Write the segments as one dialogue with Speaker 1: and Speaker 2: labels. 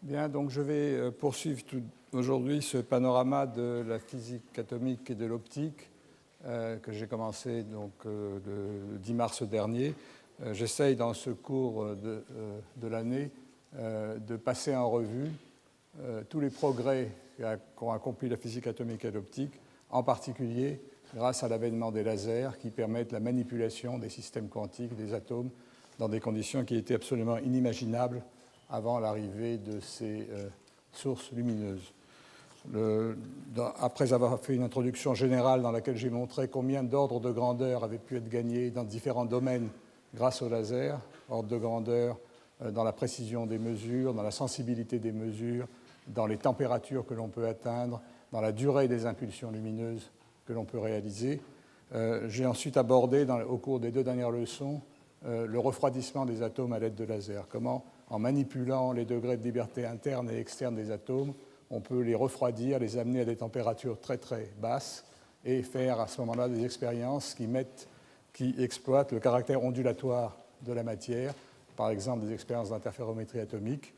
Speaker 1: Bien, donc je vais poursuivre aujourd'hui ce panorama de la physique atomique et de l'optique que j'ai commencé donc, le 10 mars dernier. J'essaye dans ce cours de l'année de passer en revue tous les progrès qu'ont accompli la physique atomique et l'optique, en particulier grâce à l'avènement des lasers qui permettent la manipulation des systèmes quantiques, des atomes, dans des conditions qui étaient absolument inimaginables avant l'arrivée de ces sources lumineuses. Après avoir fait une introduction générale dans laquelle j'ai montré combien d'ordres de grandeur avaient pu être gagnés dans différents domaines grâce au laser, ordre de grandeur dans la précision des mesures, dans la sensibilité des mesures, dans les températures que l'on peut atteindre, dans la durée des impulsions lumineuses que l'on peut réaliser. J'ai ensuite abordé au cours des 2 dernières leçons le refroidissement des atomes à l'aide de lasers. Comment, en manipulant les degrés de liberté interne et externe des atomes, on peut les refroidir, les amener à des températures très très basses et faire à ce moment-là des expériences qui exploitent le caractère ondulatoire de la matière, par exemple des expériences d'interférométrie atomique,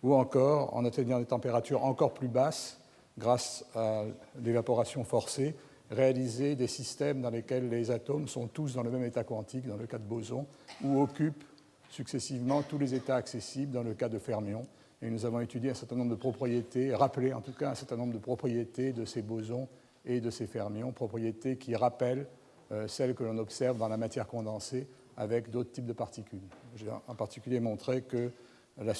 Speaker 1: ou encore, en atteignant des températures encore plus basses, grâce à l'évaporation forcée, réaliser des systèmes dans lesquels les atomes sont tous dans le même état quantique, dans le cas de boson, ou occupent successivement tous les états accessibles dans le cas de fermions. Et nous avons étudié un certain nombre de propriétés, rappelé en tout cas un certain nombre de propriétés de ces bosons et de ces fermions, propriétés qui rappellent celles que l'on observe dans la matière condensée avec d'autres types de particules. J'ai en particulier montré que la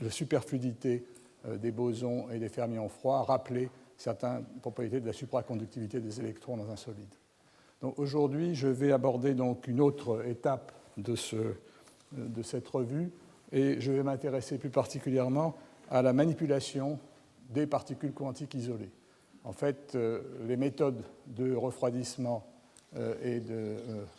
Speaker 1: superfluidité des bosons et des fermions froids rappelait certaines propriétés de la supraconductivité des électrons dans un solide. Donc aujourd'hui, je vais aborder donc une autre étape de cette revue et je vais m'intéresser plus particulièrement à la manipulation des particules quantiques isolées. En fait, les méthodes de refroidissement et de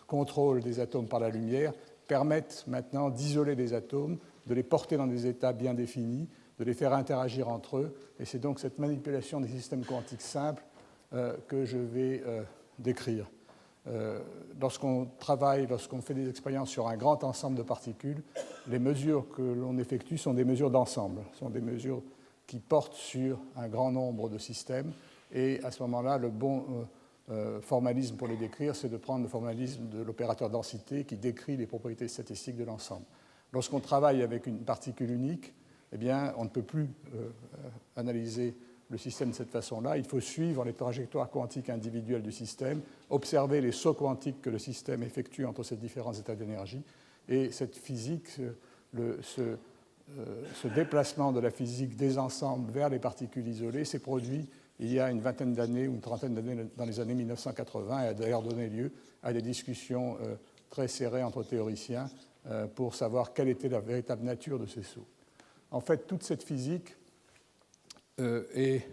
Speaker 1: contrôle des atomes par la lumière permettent maintenant d'isoler les atomes, de les porter dans des états bien définis, de les faire interagir entre eux. Et c'est donc cette manipulation des systèmes quantiques simples que je vais décrire. Lorsqu'on travaille, lorsqu'on fait des expériences sur un grand ensemble de particules, les mesures que l'on effectue sont des mesures d'ensemble, sont des mesures qui portent sur un grand nombre de systèmes. Et à ce moment-là, le bon formalisme pour les décrire, c'est de prendre le formalisme de l'opérateur densité qui décrit les propriétés statistiques de l'ensemble. Lorsqu'on travaille avec une particule unique, eh bien, on ne peut plus analyser le système de cette façon-là. Il faut suivre les trajectoires quantiques individuelles du système, observer les sauts quantiques que le système effectue entre ces différents états d'énergie. Et cette physique, ce déplacement de la physique des ensembles vers les particules isolées s'est produit il y a une vingtaine d'années ou une trentaine d'années dans les années 1980 et a d'ailleurs donné lieu à des discussions très serrées entre théoriciens pour savoir quelle était la véritable nature de ces sauts. En fait, toute cette physique est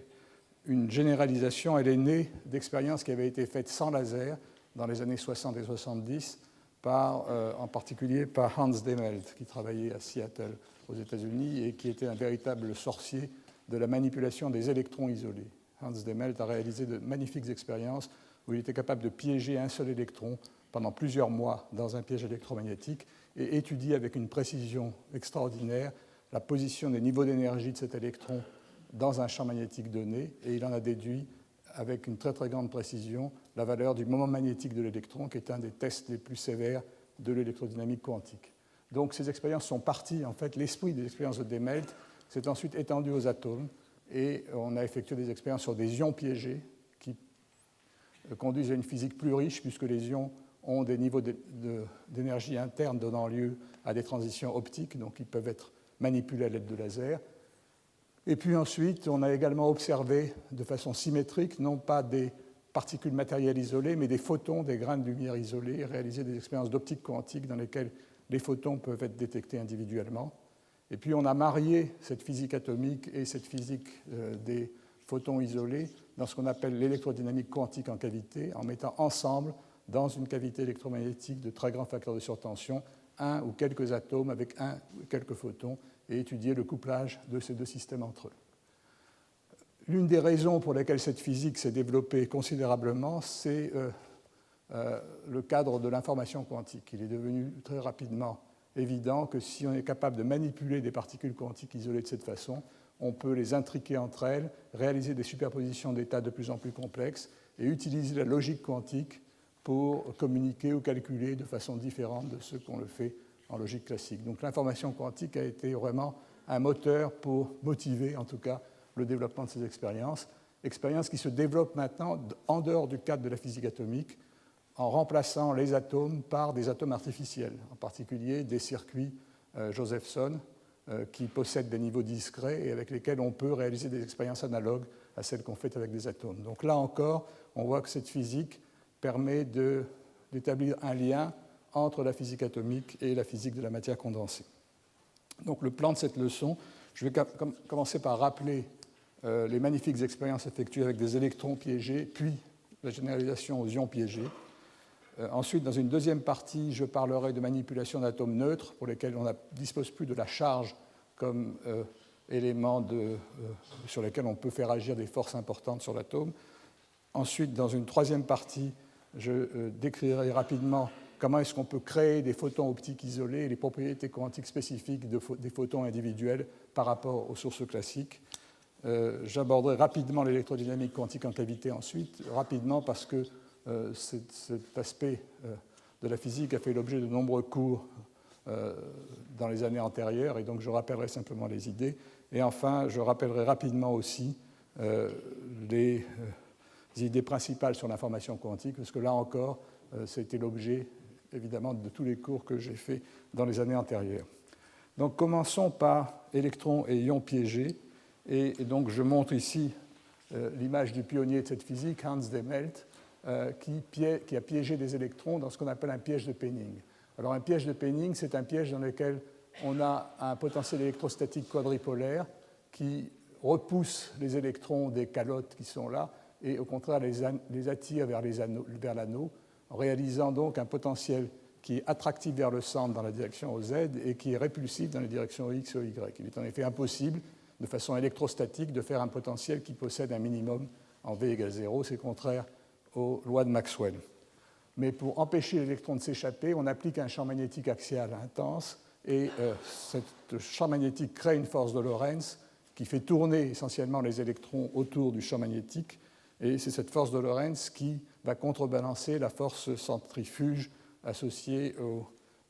Speaker 1: une généralisation, elle est née d'expériences qui avaient été faites sans laser dans les années 60 et 70, en particulier par Hans Dehmelt, qui travaillait à Seattle aux États-Unis et qui était un véritable sorcier de la manipulation des électrons isolés. Hans Dehmelt a réalisé de magnifiques expériences où il était capable de piéger un seul électron pendant plusieurs mois dans un piège électromagnétique et étudier avec une précision extraordinaire la position des niveaux d'énergie de cet électron dans un champ magnétique donné, et il en a déduit avec une très très grande précision la valeur du moment magnétique de l'électron, qui est un des tests les plus sévères de l'électrodynamique quantique. Donc ces expériences sont parties, en fait, l'esprit des expériences de Dehmelt s'est ensuite étendu aux atomes, et on a effectué des expériences sur des ions piégés qui conduisent à une physique plus riche, puisque les ions ont des niveaux d'énergie interne donnant lieu à des transitions optiques, donc ils peuvent être manipulés à l'aide de lasers. Et puis ensuite, on a également observé de façon symétrique, non pas des particules matérielles isolées, mais des photons, des grains de lumière isolés, et réalisé des expériences d'optique quantique dans lesquelles les photons peuvent être détectés individuellement. Et puis on a marié cette physique atomique et cette physique des photons isolés dans ce qu'on appelle l'électrodynamique quantique en cavité, en mettant ensemble, dans une cavité électromagnétique de très grands facteurs de surtension, un ou quelques atomes avec un ou quelques photons, et étudier le couplage de ces deux systèmes entre eux. L'une des raisons pour lesquelles cette physique s'est développée considérablement, c'est le cadre de l'information quantique. Il est devenu très rapidement évident que si on est capable de manipuler des particules quantiques isolées de cette façon, on peut les intriquer entre elles, réaliser des superpositions d'états de plus en plus complexes et utiliser la logique quantique pour communiquer ou calculer de façon différente de ce qu'on le fait en logique classique. Donc l'information quantique a été vraiment un moteur pour motiver, en tout cas, le développement de ces expériences qui se développent maintenant en dehors du cadre de la physique atomique, en remplaçant les atomes par des atomes artificiels, en particulier des circuits Josephson qui possèdent des niveaux discrets et avec lesquels on peut réaliser des expériences analogues à celles qu'on fait avec des atomes. Donc là encore, on voit que cette physique permet d'établir un lien entre la physique atomique et la physique de la matière condensée. Donc le plan de cette leçon, je vais commencer par rappeler les magnifiques expériences effectuées avec des électrons piégés, puis la généralisation aux ions piégés. Ensuite, dans une deuxième partie, je parlerai de manipulation d'atomes neutres pour lesquels on ne dispose plus de la charge comme élément sur lesquels on peut faire agir des forces importantes sur l'atome. Ensuite, dans une troisième partie, je décrirai rapidement comment est-ce qu'on peut créer des photons optiques isolés et les propriétés quantiques spécifiques des photons individuels par rapport aux sources classiques. J'aborderai rapidement l'électrodynamique quantique en cavité ensuite, rapidement parce que cet aspect de la physique a fait l'objet de nombreux cours dans les années antérieures, et donc je rappellerai simplement les idées. Et enfin, je rappellerai rapidement aussi les idées principales sur l'information quantique, parce que là encore, c'était l'objet évidemment de tous les cours que j'ai faits dans les années antérieures. Donc commençons par électrons et ions piégés. Et donc je montre ici l'image du pionnier de cette physique, Hans Dehmelt, qui a piégé des électrons dans ce qu'on appelle un piège de Penning. Alors un piège de Penning, c'est un piège dans lequel on a un potentiel électrostatique quadripolaire qui repousse les électrons des calottes qui sont là et au contraire les attire vers l'anneau, en réalisant donc un potentiel qui est attractif vers le centre dans la direction OZ et qui est répulsif dans les directions X et Y. Il est en effet impossible, de façon électrostatique, de faire un potentiel qui possède un minimum en V égale 0. C'est contraire aux lois de Maxwell. Mais pour empêcher l'électron de s'échapper, on applique un champ magnétique axial intense et ce champ magnétique crée une force de Lorentz qui fait tourner essentiellement les électrons autour du champ magnétique, et c'est cette force de Lorentz qui va contrebalancer la force centrifuge associée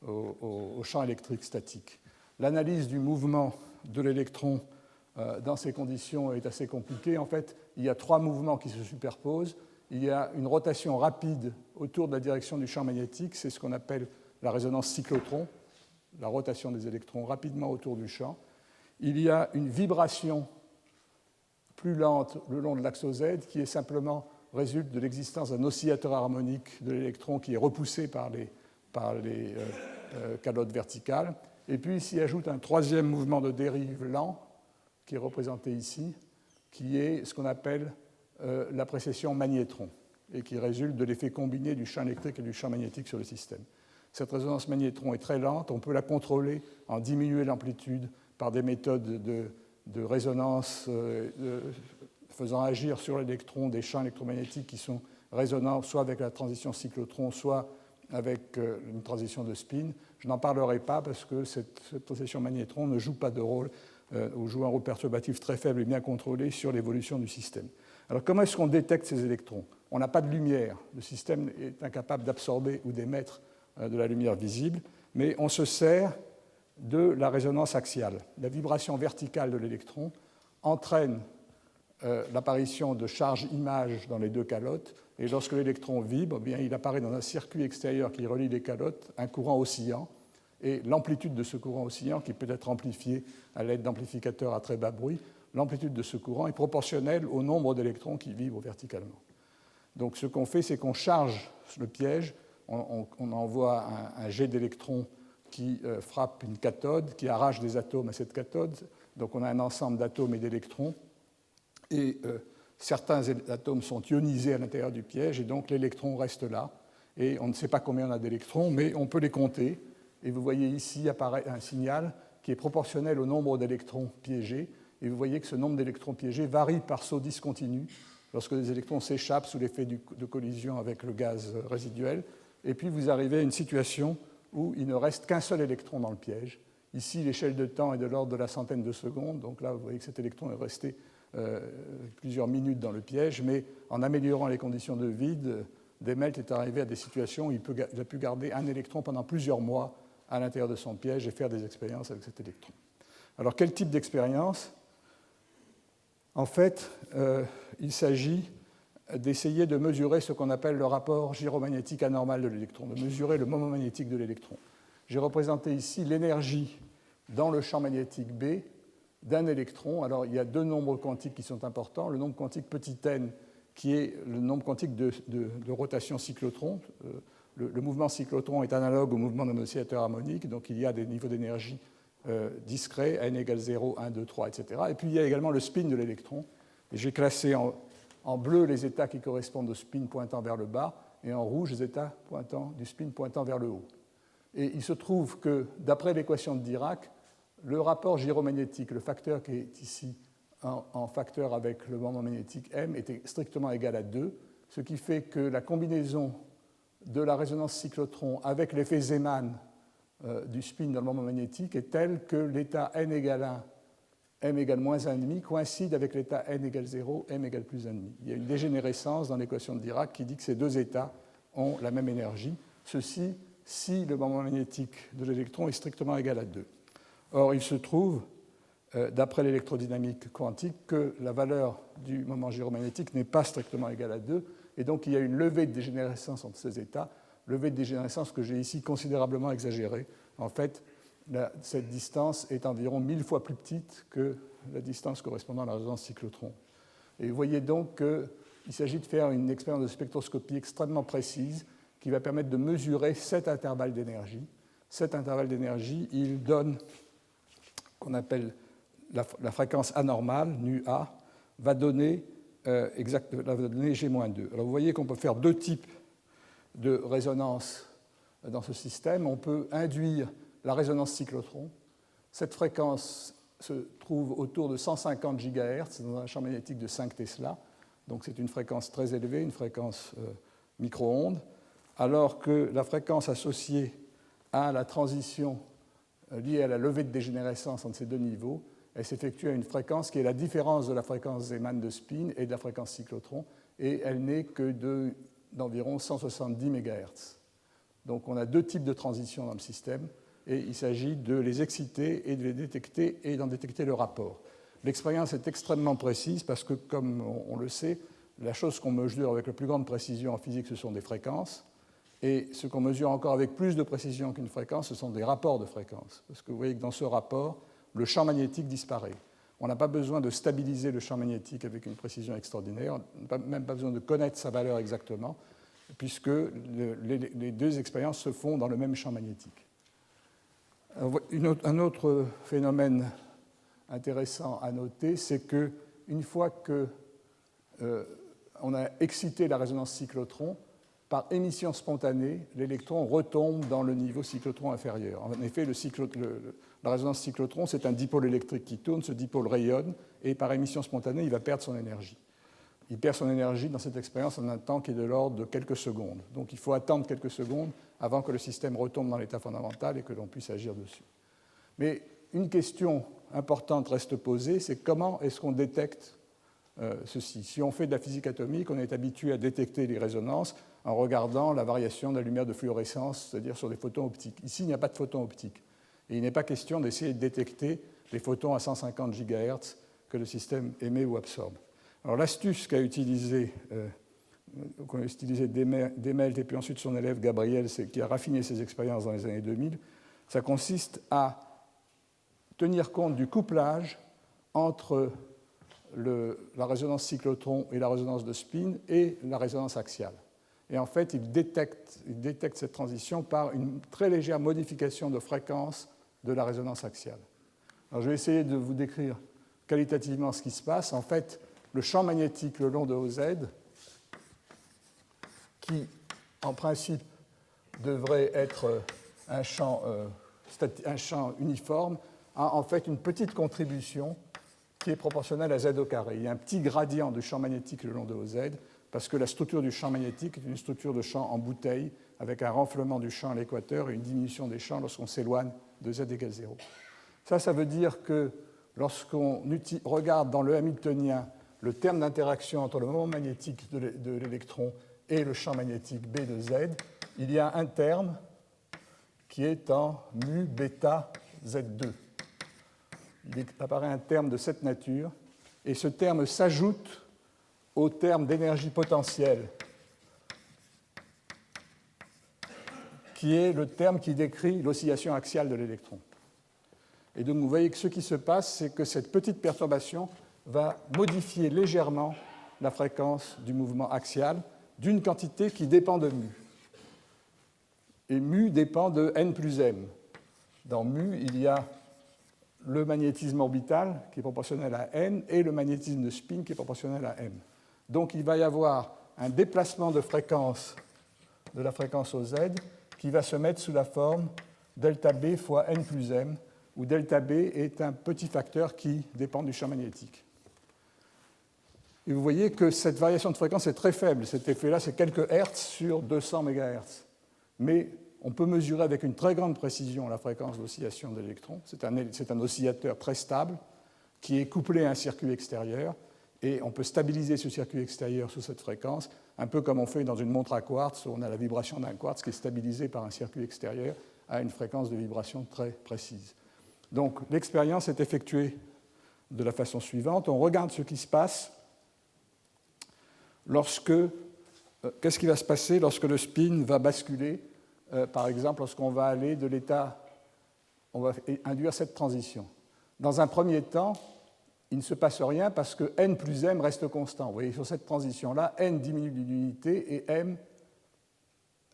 Speaker 1: au champ électrique statique. L'analyse du mouvement de l'électron dans ces conditions est assez compliquée. En fait, il y a trois mouvements qui se superposent. Il y a une rotation rapide autour de la direction du champ magnétique, c'est ce qu'on appelle la résonance cyclotron, la rotation des électrons rapidement autour du champ. Il y a une vibration plus lente le long de l'axe OZ qui est simplement résulte de l'existence d'un oscillateur harmonique de l'électron qui est repoussé par les calottes verticales. Et puis s'y ajoute un troisième mouvement de dérive lent qui est représenté ici, qui est ce qu'on appelle la précession magnétron et qui résulte de l'effet combiné du champ électrique et du champ magnétique sur le système. Cette résonance magnétron est très lente, on peut la contrôler en diminuant l'amplitude par des méthodes de résonance faisant agir sur l'électron des champs électromagnétiques qui sont résonnants soit avec la transition cyclotron, soit avec une transition de spin. Je n'en parlerai pas parce que cette précession magnétron ne joue pas de rôle ou joue un rôle perturbatif très faible et bien contrôlé sur l'évolution du système. Alors comment est-ce qu'on détecte ces électrons? On n'a pas de lumière, le système est incapable d'absorber ou d'émettre de la lumière visible, mais on se sert de la résonance axiale. La vibration verticale de l'électron entraîne l'apparition de charges images dans les deux calottes, et lorsque l'électron vibre, eh bien, il apparaît dans un circuit extérieur qui relie les calottes un courant oscillant, et l'amplitude de ce courant oscillant, qui peut être amplifié à l'aide d'amplificateurs à très bas bruit, l'amplitude de ce courant est proportionnelle au nombre d'électrons qui vibrent verticalement. Donc ce qu'on fait, c'est qu'on charge le piège, on envoie un jet d'électrons qui frappe une cathode, qui arrache des atomes à cette cathode. Donc on a un ensemble d'atomes et d'électrons, et certains atomes sont ionisés à l'intérieur du piège, et donc l'électron reste là. Et on ne sait pas combien on a d'électrons, mais on peut les compter. Et vous voyez ici apparaît un signal qui est proportionnel au nombre d'électrons piégés. Et vous voyez que ce nombre d'électrons piégés varie par saut discontinu lorsque les électrons s'échappent sous l'effet de collision avec le gaz résiduel. Et puis vous arrivez à une situation où il ne reste qu'un seul électron dans le piège. Ici, l'échelle de temps est de l'ordre de la centaine de secondes, donc là, vous voyez que cet électron est resté plusieurs minutes dans le piège, mais en améliorant les conditions de vide, Dehmelt est arrivé à des situations où il a pu garder un électron pendant plusieurs mois à l'intérieur de son piège et faire des expériences avec cet électron. Alors, quel type d'expérience? En fait, il s'agit d'essayer de mesurer ce qu'on appelle le rapport gyromagnétique anormal de l'électron, de mesurer le moment magnétique de l'électron. J'ai représenté ici l'énergie dans le champ magnétique B d'un électron. Alors, il y a deux nombres quantiques qui sont importants. Le nombre quantique petit n, qui est le nombre quantique de rotation cyclotron. Le mouvement cyclotron est analogue au mouvement d'un oscillateur harmonique, donc il y a des niveaux d'énergie discrets, n égale 0, 1, 2, 3, etc. Et puis, il y a également le spin de l'électron. Et j'ai classé en bleu les états qui correspondent au spin pointant vers le bas, et en rouge les états du spin pointant vers le haut. Et il se trouve que, d'après l'équation de Dirac, le rapport gyromagnétique, le facteur qui est ici en facteur avec le moment magnétique M, était strictement égal à 2, ce qui fait que la combinaison de la résonance cyclotron avec l'effet Zeeman du spin dans le moment magnétique est telle que l'état n égale 1, m égale moins 1,5 coïncide avec l'état n égale 0, m égale plus 1,5. Il y a une dégénérescence dans l'équation de Dirac qui dit que ces deux états ont la même énergie. Ceci si le moment magnétique de l'électron est strictement égal à 2. Or, il se trouve, d'après l'électrodynamique quantique, que la valeur du moment gyromagnétique n'est pas strictement égale à 2, et donc il y a une levée de dégénérescence entre ces états, levée de dégénérescence que j'ai ici considérablement exagérée. En fait, cette distance est environ 1000 fois plus petite que la distance correspondant à la résonance cyclotron. Et vous voyez donc qu'il s'agit de faire une expérience de spectroscopie extrêmement précise qui va permettre de mesurer cet intervalle d'énergie. Cet intervalle d'énergie, il donne qu'on appelle la fréquence anormale, nu A, va donner G-2. Alors vous voyez qu'on peut faire deux types de résonance dans ce système. On peut induire la résonance cyclotron. Cette fréquence se trouve autour de 150 GHz dans un champ magnétique de 5 Tesla. Donc c'est une fréquence très élevée, une fréquence micro-ondes, alors que la fréquence associée à la transition liée à la levée de dégénérescence entre ces deux niveaux, elle s'effectue à une fréquence qui est la différence de la fréquence Zeeman de spin et de la fréquence cyclotron, et elle n'est que d'environ 170 MHz. Donc on a deux types de transitions dans le système, et il s'agit de les exciter et de les détecter et d'en détecter le rapport. L'expérience est extrêmement précise parce que, comme on le sait, la chose qu'on mesure avec la plus grande précision en physique, ce sont des fréquences. Et ce qu'on mesure encore avec plus de précision qu'une fréquence, ce sont des rapports de fréquences. Parce que vous voyez que dans ce rapport, le champ magnétique disparaît. On n'a pas besoin de stabiliser le champ magnétique avec une précision extraordinaire, on n'a même pas besoin de connaître sa valeur exactement, puisque les deux expériences se font dans le même champ magnétique. Un autre phénomène intéressant à noter, c'est qu'une fois qu'on a excité la résonance cyclotron, par émission spontanée, l'électron retombe dans le niveau cyclotron inférieur. En effet, la résonance cyclotron, c'est un dipôle électrique qui tourne, ce dipôle rayonne, et par émission spontanée, il va perdre son énergie. Il perd son énergie dans cette expérience en un temps qui est de l'ordre de quelques secondes. Donc il faut attendre quelques secondes avant que le système retombe dans l'état fondamental et que l'on puisse agir dessus. Mais une question importante reste posée, c'est comment est-ce qu'on détecte ceci? Si on fait de la physique atomique, on est habitué à détecter les résonances en regardant la variation de la lumière de fluorescence, c'est-à-dire sur des photons optiques. Ici, il n'y a pas de photons optiques. Et il n'est pas question d'essayer de détecter les photons à 150 GHz que le système émet ou absorbe. Alors l'astuce qu'ont utilisé Dehmelt et puis ensuite son élève Gabriel, qui a raffiné ses expériences dans les années 2000, ça consiste à tenir compte du couplage entre la résonance cyclotron et la résonance de spin et la résonance axiale. Et en fait, il détecte cette transition par une très légère modification de fréquence de la résonance axiale. Alors, je vais essayer de vous décrire qualitativement ce qui se passe. En fait, le champ magnétique le long de OZ, qui en principe devrait être un champ uniforme, a en fait une petite contribution qui est proportionnelle à Z au carré. Il y a un petit gradient du champ magnétique le long de OZ parce que la structure du champ magnétique est une structure de champ en bouteille, avec un renflement du champ à l'équateur et une diminution des champs lorsqu'on s'éloigne de z égale 0. Ça veut dire que lorsqu'on regarde dans le hamiltonien le terme d'interaction entre le moment magnétique de l'électron et le champ magnétique B de Z, il y a un terme qui est en mu bêta Z2. Il apparaît un terme de cette nature, et ce terme s'ajoute au terme d'énergie potentielle, qui est le terme qui décrit l'oscillation axiale de l'électron. Et donc vous voyez que ce qui se passe, c'est que cette petite perturbation va modifier légèrement la fréquence du mouvement axial d'une quantité qui dépend de mu. Et mu dépend de n plus m. Dans mu, il y a le magnétisme orbital qui est proportionnel à n et le magnétisme de spin qui est proportionnel à m. Donc il va y avoir un déplacement de fréquence de la fréquence au z qui va se mettre sous la forme delta B fois n plus m, où delta B est un petit facteur qui dépend du champ magnétique. Et vous voyez que cette variation de fréquence est très faible. Cet effet-là, c'est quelques hertz sur 200 MHz. Mais on peut mesurer avec une très grande précision la fréquence d'oscillation de l'électron. C'est un oscillateur très stable qui est couplé à un circuit extérieur. Et on peut stabiliser ce circuit extérieur sous cette fréquence, un peu comme on fait dans une montre à quartz, où on a la vibration d'un quartz qui est stabilisée par un circuit extérieur à une fréquence de vibration très précise. Donc l'expérience est effectuée de la façon suivante. On regarde ce qui se passe qu'est-ce qui va se passer lorsque le spin va basculer, par exemple, lorsqu'on va aller de l'état, on va induire cette transition. Dans un premier temps, il ne se passe rien parce que n plus m reste constant. Vous voyez, sur cette transition-là, n diminue d'une unité et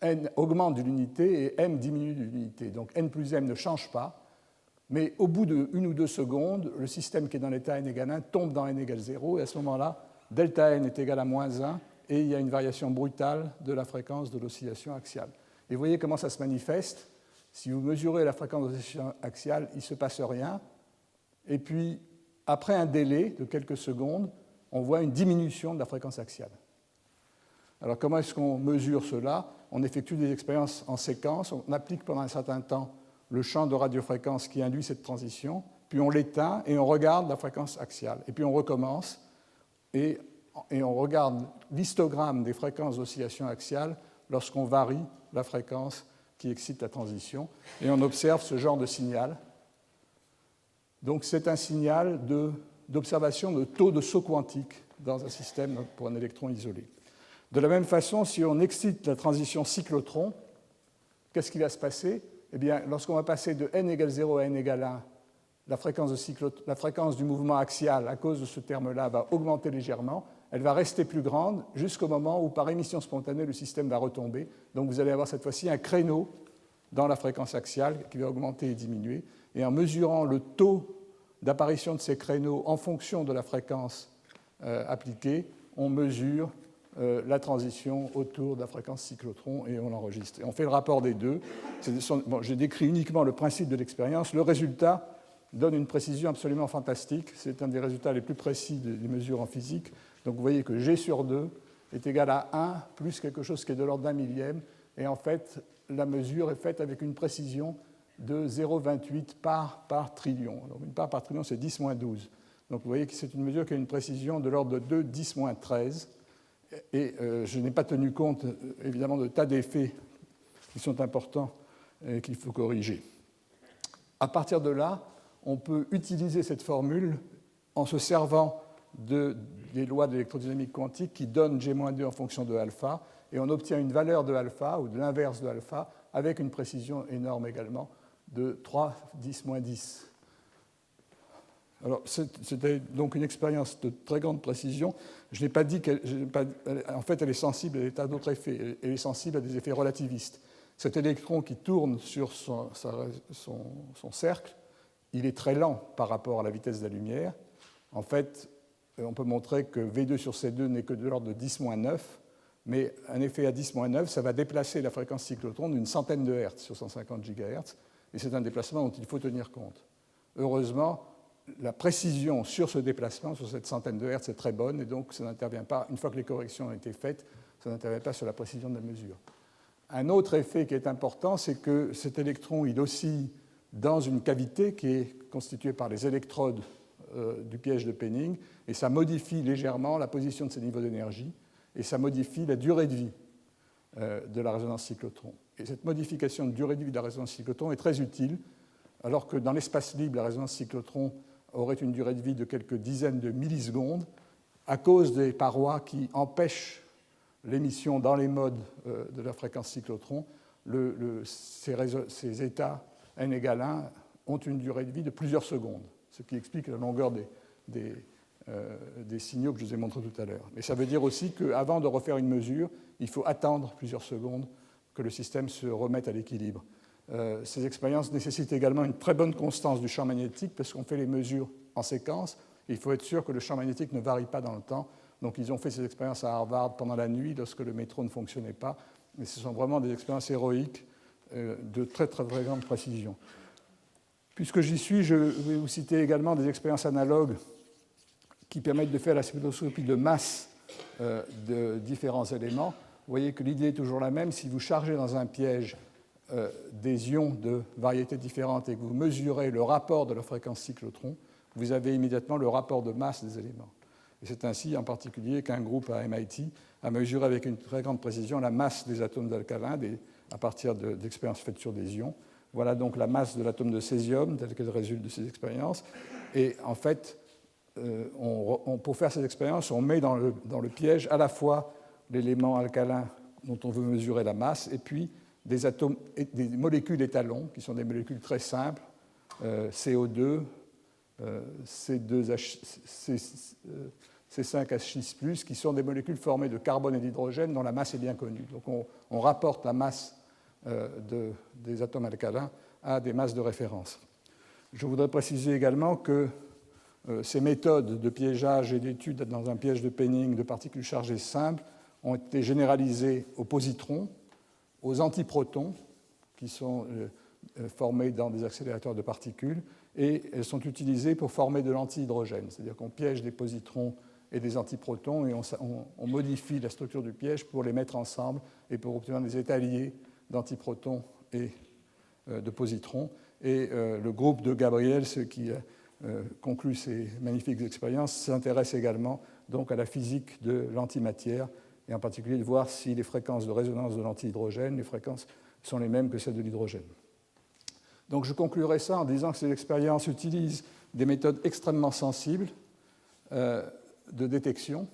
Speaker 1: n augmente d'une unité et m diminue d'une unité. Donc n plus m ne change pas, mais au bout de 1 ou 2 secondes, le système qui est dans l'état n égale 1 tombe dans n égale 0, et à ce moment-là, delta n est égal à moins 1, et il y a une variation brutale de la fréquence de l'oscillation axiale. Et vous voyez comment ça se manifeste. Si vous mesurez la fréquence de l'oscillation axiale, il ne se passe rien, et puis après un délai de quelques secondes, on voit une diminution de la fréquence axiale. Alors comment est-ce qu'on mesure cela? On effectue des expériences en séquence, on applique pendant un certain temps le champ de radiofréquence qui induit cette transition, puis on l'éteint et on regarde la fréquence axiale. Et puis on recommence et on regarde l'histogramme des fréquences d'oscillation axiale lorsqu'on varie la fréquence qui excite la transition, et on observe ce genre de signal. Donc c'est un signal d'observation de taux de saut quantique dans un système pour un électron isolé. De la même façon, si on excite la transition cyclotron, qu'est-ce qui va se passer? Eh bien, lorsqu'on va passer de n égale 0 à n égale 1, la fréquence du mouvement axial, à cause de ce terme-là, va augmenter légèrement. Elle va rester plus grande jusqu'au moment où, par émission spontanée, le système va retomber. Donc vous allez avoir cette fois-ci un créneau dans la fréquence axiale qui va augmenter et diminuer. Et en mesurant le taux d'apparition de ces créneaux en fonction de la fréquence appliquée, on mesure la transition autour de la fréquence cyclotron et on l'enregistre. Et on fait le rapport des deux. Bon, j'ai décrit uniquement le principe de l'expérience. Le résultat donne une précision absolument fantastique. C'est un des résultats les plus précis des mesures en physique. Donc vous voyez que G sur 2 est égal à 1 plus quelque chose qui est de l'ordre d'un millième. Et en fait, la mesure est faite avec une précision de 0,28 parts par trillion. Donc une part par trillion, c'est 10-12. Donc vous voyez que c'est une mesure qui a une précision de l'ordre de 2-10-13. Et je n'ai pas tenu compte, évidemment, de tas d'effets qui sont importants et qu'il faut corriger. À partir de là, on peut utiliser cette formule en se servant des lois de l'électrodynamique quantique qui donnent G-2 en fonction de alpha, et on obtient une valeur de alpha, ou de l'inverse de alpha, avec une précision énorme également, de 3-10-10. Alors, c'était donc une expérience de très grande précision. Je n'ai pas dit qu'elle... En fait, elle est sensible à des tas d'autres effets. Elle est sensible à des effets relativistes. Cet électron qui tourne sur son cercle, il est très lent par rapport à la vitesse de la lumière. En fait, on peut montrer que V2 sur C2 n'est que de l'ordre de 10-9, mais un effet à 10-9, ça va déplacer la fréquence cyclotron d'une centaine de Hertz sur 150 GHz, et c'est un déplacement dont il faut tenir compte. Heureusement, la précision sur ce déplacement, sur cette centaine de Hertz, est très bonne, et donc ça n'intervient pas, une fois que les corrections ont été faites, ça n'intervient pas sur la précision de la mesure. Un autre effet qui est important, c'est que cet électron, il oscille dans une cavité qui est constituée par les électrodes du piège de Penning, et ça modifie légèrement la position de ces niveaux d'énergie, et ça modifie la durée de vie de la résonance cyclotron. Et cette modification de durée de vie de la résonance cyclotron est très utile, alors que dans l'espace libre, la résonance cyclotron aurait une durée de vie de quelques dizaines de millisecondes, à cause des parois qui empêchent l'émission dans les modes de la fréquence cyclotron. Ces états n égale 1 ont une durée de vie de plusieurs secondes, ce qui explique la longueur des signaux que je vous ai montrés tout à l'heure. Mais ça veut dire aussi qu'avant de refaire une mesure, il faut attendre plusieurs secondes que le système se remette à l'équilibre. Ces expériences nécessitent également une très bonne constance du champ magnétique parce qu'on fait les mesures en séquence et il faut être sûr que le champ magnétique ne varie pas dans le temps. Donc ils ont fait ces expériences à Harvard pendant la nuit lorsque le métro ne fonctionnait pas. Mais ce sont vraiment des expériences héroïques de très très grande précision. Puisque j'y suis, je vais vous citer également des expériences analogues qui permettent de faire la spectroscopie de masse de différents éléments. Vous voyez que l'idée est toujours la même. Si vous chargez dans un piège des ions de variétés différentes et que vous mesurez le rapport de leur fréquence cyclotron, vous avez immédiatement le rapport de masse des éléments. Et c'est ainsi en particulier qu'un groupe à MIT a mesuré avec une très grande précision la masse des atomes d'alcalin à partir d'expériences faites sur des ions. Voilà donc la masse de l'atome de césium telle qu'elle résulte de ces expériences. Et en fait, pour faire ces expériences, on met dans le piège à la fois l'élément alcalin dont on veut mesurer la masse et puis des molécules étalons, qui sont des molécules très simples, CO2, C5H6+, qui sont des molécules formées de carbone et d'hydrogène dont la masse est bien connue. Donc on rapporte la masse des atomes alcalins à des masses de référence. Je voudrais préciser également que ces méthodes de piégeage et d'études dans un piège de Penning de particules chargées simples ont été généralisées aux positrons, aux antiprotons, qui sont formés dans des accélérateurs de particules, et elles sont utilisées pour former de l'antihydrogène. C'est-à-dire qu'on piège des positrons et des antiprotons et on modifie la structure du piège pour les mettre ensemble et pour obtenir des états liés d'antiprotons et de positrons. Et le groupe de Gabriel, ceux qui conclut ces magnifiques expériences, s'intéresse également donc à la physique de l'antimatière et en particulier de voir si les fréquences de résonance de l'antihydrogène, les fréquences sont les mêmes que celles de l'hydrogène. Donc je conclurai ça en disant que ces expériences utilisent des méthodes extrêmement sensibles de détection,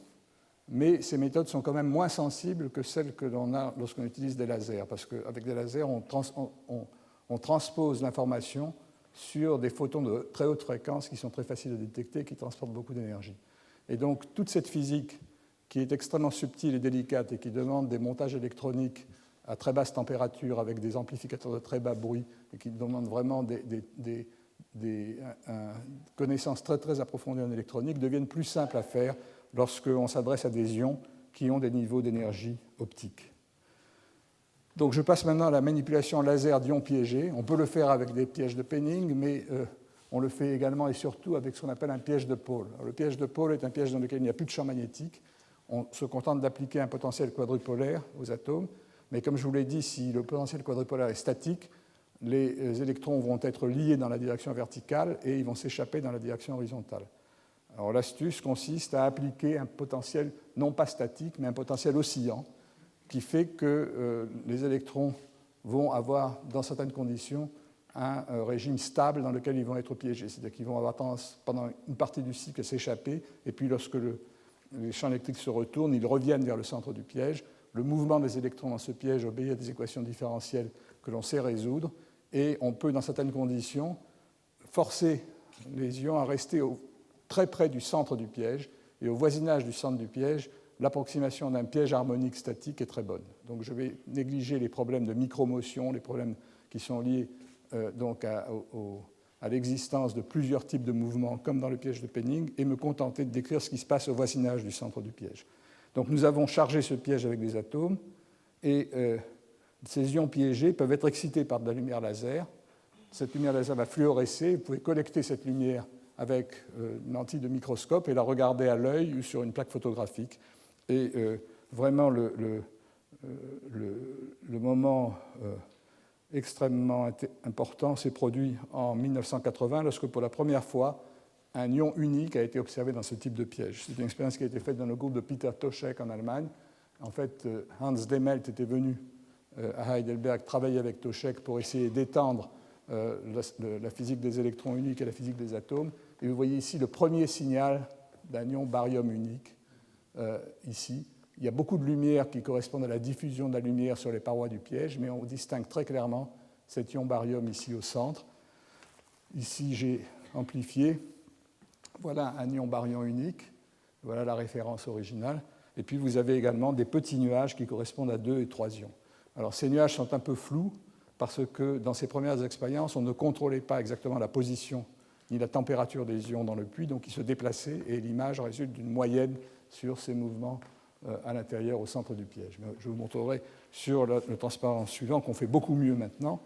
Speaker 1: mais ces méthodes sont quand même moins sensibles que celles que l'on a lorsqu'on utilise des lasers, parce qu'avec des lasers, on transpose l'information sur des photons de très haute fréquence qui sont très faciles à détecter, qui transportent beaucoup d'énergie. Et donc toute cette physique qui est extrêmement subtile et délicate et qui demande des montages électroniques à très basse température avec des amplificateurs de très bas bruit et qui demandent vraiment des connaissances très, très approfondies en électronique deviennent plus simples à faire lorsqu'on s'adresse à des ions qui ont des niveaux d'énergie optique. Donc je passe maintenant à la manipulation laser d'ions piégés. On peut le faire avec des pièges de Penning, mais on le fait également et surtout avec ce qu'on appelle un piège de pôle. Alors, le piège de pôle est un piège dans lequel il n'y a plus de champ magnétique. On se contente d'appliquer un potentiel quadrupolaire aux atomes, mais comme je vous l'ai dit, si le potentiel quadrupolaire est statique, les électrons vont être liés dans la direction verticale et ils vont s'échapper dans la direction horizontale. Alors l'astuce consiste à appliquer un potentiel non pas statique, mais un potentiel oscillant, qui fait que les électrons vont avoir, dans certaines conditions, un régime stable dans lequel ils vont être piégés. C'est-à-dire qu'ils vont avoir tendance, pendant une partie du cycle, à s'échapper, et puis lorsque les champs électriques se retournent, ils reviennent vers le centre du piège. Le mouvement des électrons dans ce piège obéit à des équations différentielles que l'on sait résoudre, et on peut, dans certaines conditions, forcer les ions à rester très près du centre du piège, et au voisinage du centre du piège, l'approximation d'un piège harmonique statique est très bonne. Donc je vais négliger les problèmes de micromotion, les problèmes qui sont liés donc à l'existence de plusieurs types de mouvements, comme dans le piège de Penning, et me contenter de décrire ce qui se passe au voisinage du centre du piège. Donc nous avons chargé ce piège avec des atomes, et ces ions piégés peuvent être excités par de la lumière laser. Cette lumière laser va fluorescer, vous pouvez collecter cette lumière avec une lentille de microscope et la regarder à l'œil ou sur une plaque photographique. Et vraiment, le moment extrêmement important s'est produit en 1980, lorsque pour la première fois, un ion unique a été observé dans ce type de piège. C'est une expérience qui a été faite dans le groupe de Peter Toschek en Allemagne. En fait, Hans Dehmelt était venu à Heidelberg travailler avec Toschek pour essayer d'étendre la physique des électrons uniques et la physique des atomes. Et vous voyez ici le premier signal d'un ion baryum unique, ici. Il y a beaucoup de lumière qui correspond à la diffusion de la lumière sur les parois du piège, mais on distingue très clairement cet ion baryum ici au centre. Ici, j'ai amplifié. Voilà un ion baryum unique. Voilà la référence originale. Et puis, vous avez également des petits nuages qui correspondent à 2 et 3 ions. Alors, ces nuages sont un peu flous parce que dans ces premières expériences, on ne contrôlait pas exactement la position ni la température des ions dans le puits, donc ils se déplaçaient et l'image résulte d'une moyenne sur ces mouvements à l'intérieur, au centre du piège. Mais je vous montrerai sur le transparent suivant qu'on fait beaucoup mieux maintenant.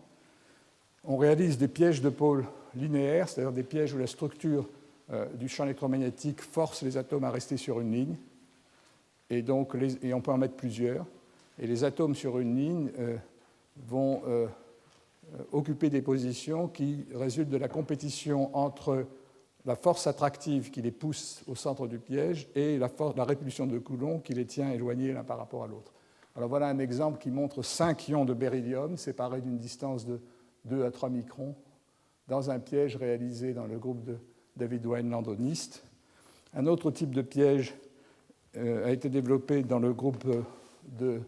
Speaker 1: On réalise des pièges de pôle linéaires, c'est-à-dire des pièges où la structure du champ électromagnétique force les atomes à rester sur une ligne, et on peut en mettre plusieurs. Et les atomes sur une ligne vont occuper des positions qui résultent de la compétition entre la force attractive qui les pousse au centre du piège et la répulsion de Coulomb qui les tient éloignés l'un par rapport à l'autre. Alors voilà un exemple qui montre 5 ions de beryllium séparés d'une distance de 2 à 3 microns dans un piège réalisé dans le groupe de David Weinland-Onist. Un autre type de piège a été développé dans le groupe de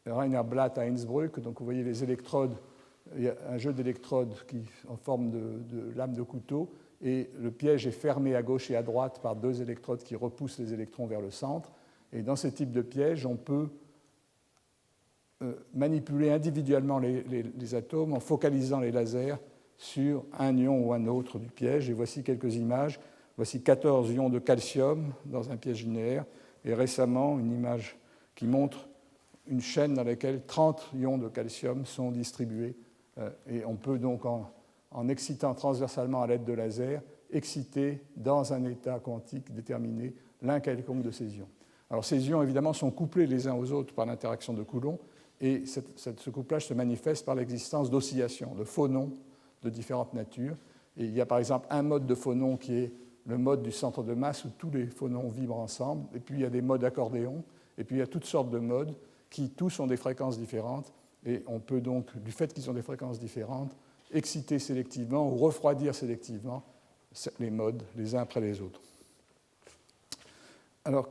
Speaker 1: Rainer Blatt à Innsbruck. Donc vous voyez les électrodes, il y a un jeu d'électrodes en forme de lame de couteau, et le piège est fermé à gauche et à droite par 2 électrodes qui repoussent les électrons vers le centre. Et dans ce type de piège, on peut manipuler individuellement les atomes en focalisant les lasers sur un ion ou un autre du piège. Et voici quelques images. Voici 14 ions de calcium dans un piège linéaire, et récemment une image qui montre une chaîne dans laquelle 30 ions de calcium sont distribués. Et on peut donc, en excitant transversalement à l'aide de lasers, exciter dans un état quantique déterminé l'un quelconque de ces ions. Alors ces ions, évidemment, sont couplés les uns aux autres par l'interaction de Coulomb, et ce couplage se manifeste par l'existence d'oscillations, de phonons de différentes natures. Et il y a par exemple un mode de phonon qui est le mode du centre de masse où tous les phonons vibrent ensemble, et puis il y a des modes accordéon, et puis il y a toutes sortes de modes qui tous ont des fréquences différentes, et on peut donc, du fait qu'ils ont des fréquences différentes, exciter sélectivement ou refroidir sélectivement les modes les uns après les autres. Alors,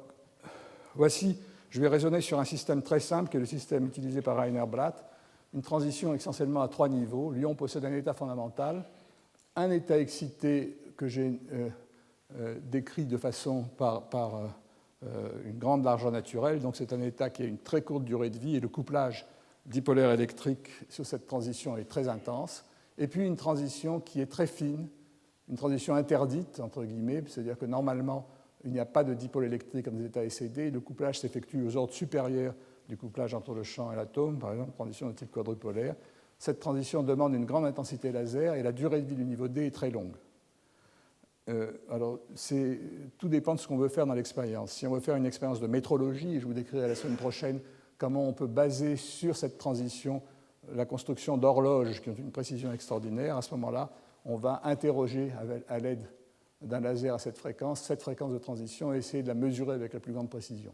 Speaker 1: voici, je vais raisonner sur un système très simple qui est le système utilisé par Rainer Blatt, une transition essentiellement à 3 niveaux. L'ion possède un état fondamental, un état excité que j'ai décrit de façon par une grande largeur naturelle, donc c'est un état qui a une très courte durée de vie et le couplage dipolaire électrique sur cette transition est très intense, et puis une transition qui est très fine, une transition interdite, entre guillemets, c'est-à-dire que normalement il n'y a pas de dipôle électrique dans des états SED, et le couplage s'effectue aux ordres supérieurs du couplage entre le champ et l'atome, par exemple transition de type quadrupolaire. Cette transition demande une grande intensité laser et la durée de vie du niveau D est très longue. Alors, tout dépend de ce qu'on veut faire dans l'expérience. Si on veut faire une expérience de métrologie, et je vous décrirai la semaine prochaine comment on peut baser sur cette transition la construction d'horloges qui ont une précision extraordinaire, à ce moment-là, on va interroger à l'aide d'un laser à cette fréquence de transition et essayer de la mesurer avec la plus grande précision.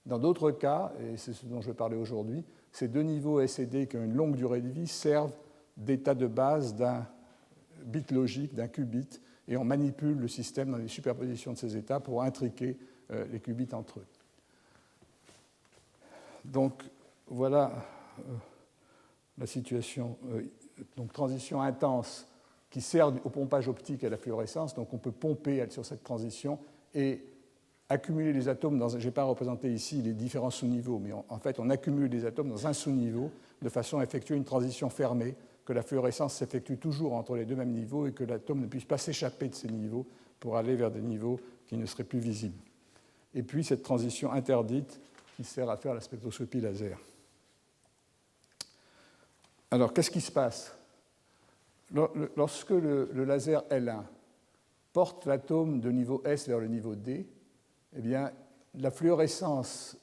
Speaker 1: Dans d'autres cas, et c'est ce dont je vais parler aujourd'hui, ces 2 niveaux SED qui ont une longue durée de vie servent d'état de base d'un bit logique, d'un qubit, et on manipule le système dans les superpositions de ces états pour intriquer les qubits entre eux. Donc voilà la situation. Donc transition intense qui sert au pompage optique et à la fluorescence. Donc on peut pomper sur cette transition et accumuler les atomes dans je n'ai pas représenté ici les différents sous-niveaux, mais en fait on accumule les atomes dans un sous-niveau de façon à effectuer une transition fermée, que la fluorescence s'effectue toujours entre les 2 mêmes niveaux et que l'atome ne puisse pas s'échapper de ces niveaux pour aller vers des niveaux qui ne seraient plus visibles. Et puis cette transition interdite qui sert à faire la spectroscopie laser. Alors qu'est-ce qui se passe ? Lorsque le laser L1 porte l'atome de niveau S vers le niveau D, eh bien, la fluorescence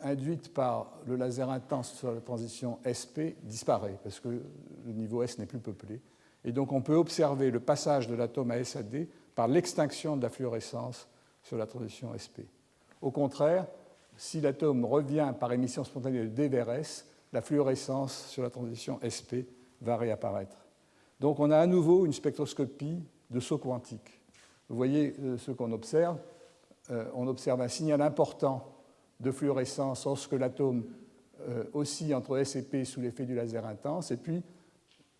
Speaker 1: induite par le laser intense sur la transition SP disparaît, parce que le niveau S n'est plus peuplé. Et donc on peut observer le passage de l'atome à S à D par l'extinction de la fluorescence sur la transition SP. Au contraire, si l'atome revient par émission spontanée de D vers S, la fluorescence sur la transition SP va réapparaître. Donc on a à nouveau une spectroscopie de saut quantique. Vous voyez ce qu'on observe. On observe un signal important de fluorescence lorsque l'atome oscille entre S et P sous l'effet du laser intense, et puis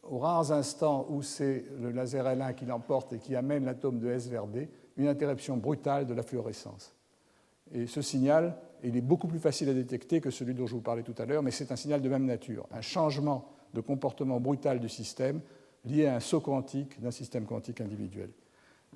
Speaker 1: aux rares instants où c'est le laser L1 qui l'emporte et qui amène l'atome de S vers D, une interruption brutale de la fluorescence. Et ce signal, il est beaucoup plus facile à détecter que celui dont je vous parlais tout à l'heure, mais c'est un signal de même nature, un changement de comportement brutal du système lié à un saut quantique d'un système quantique individuel.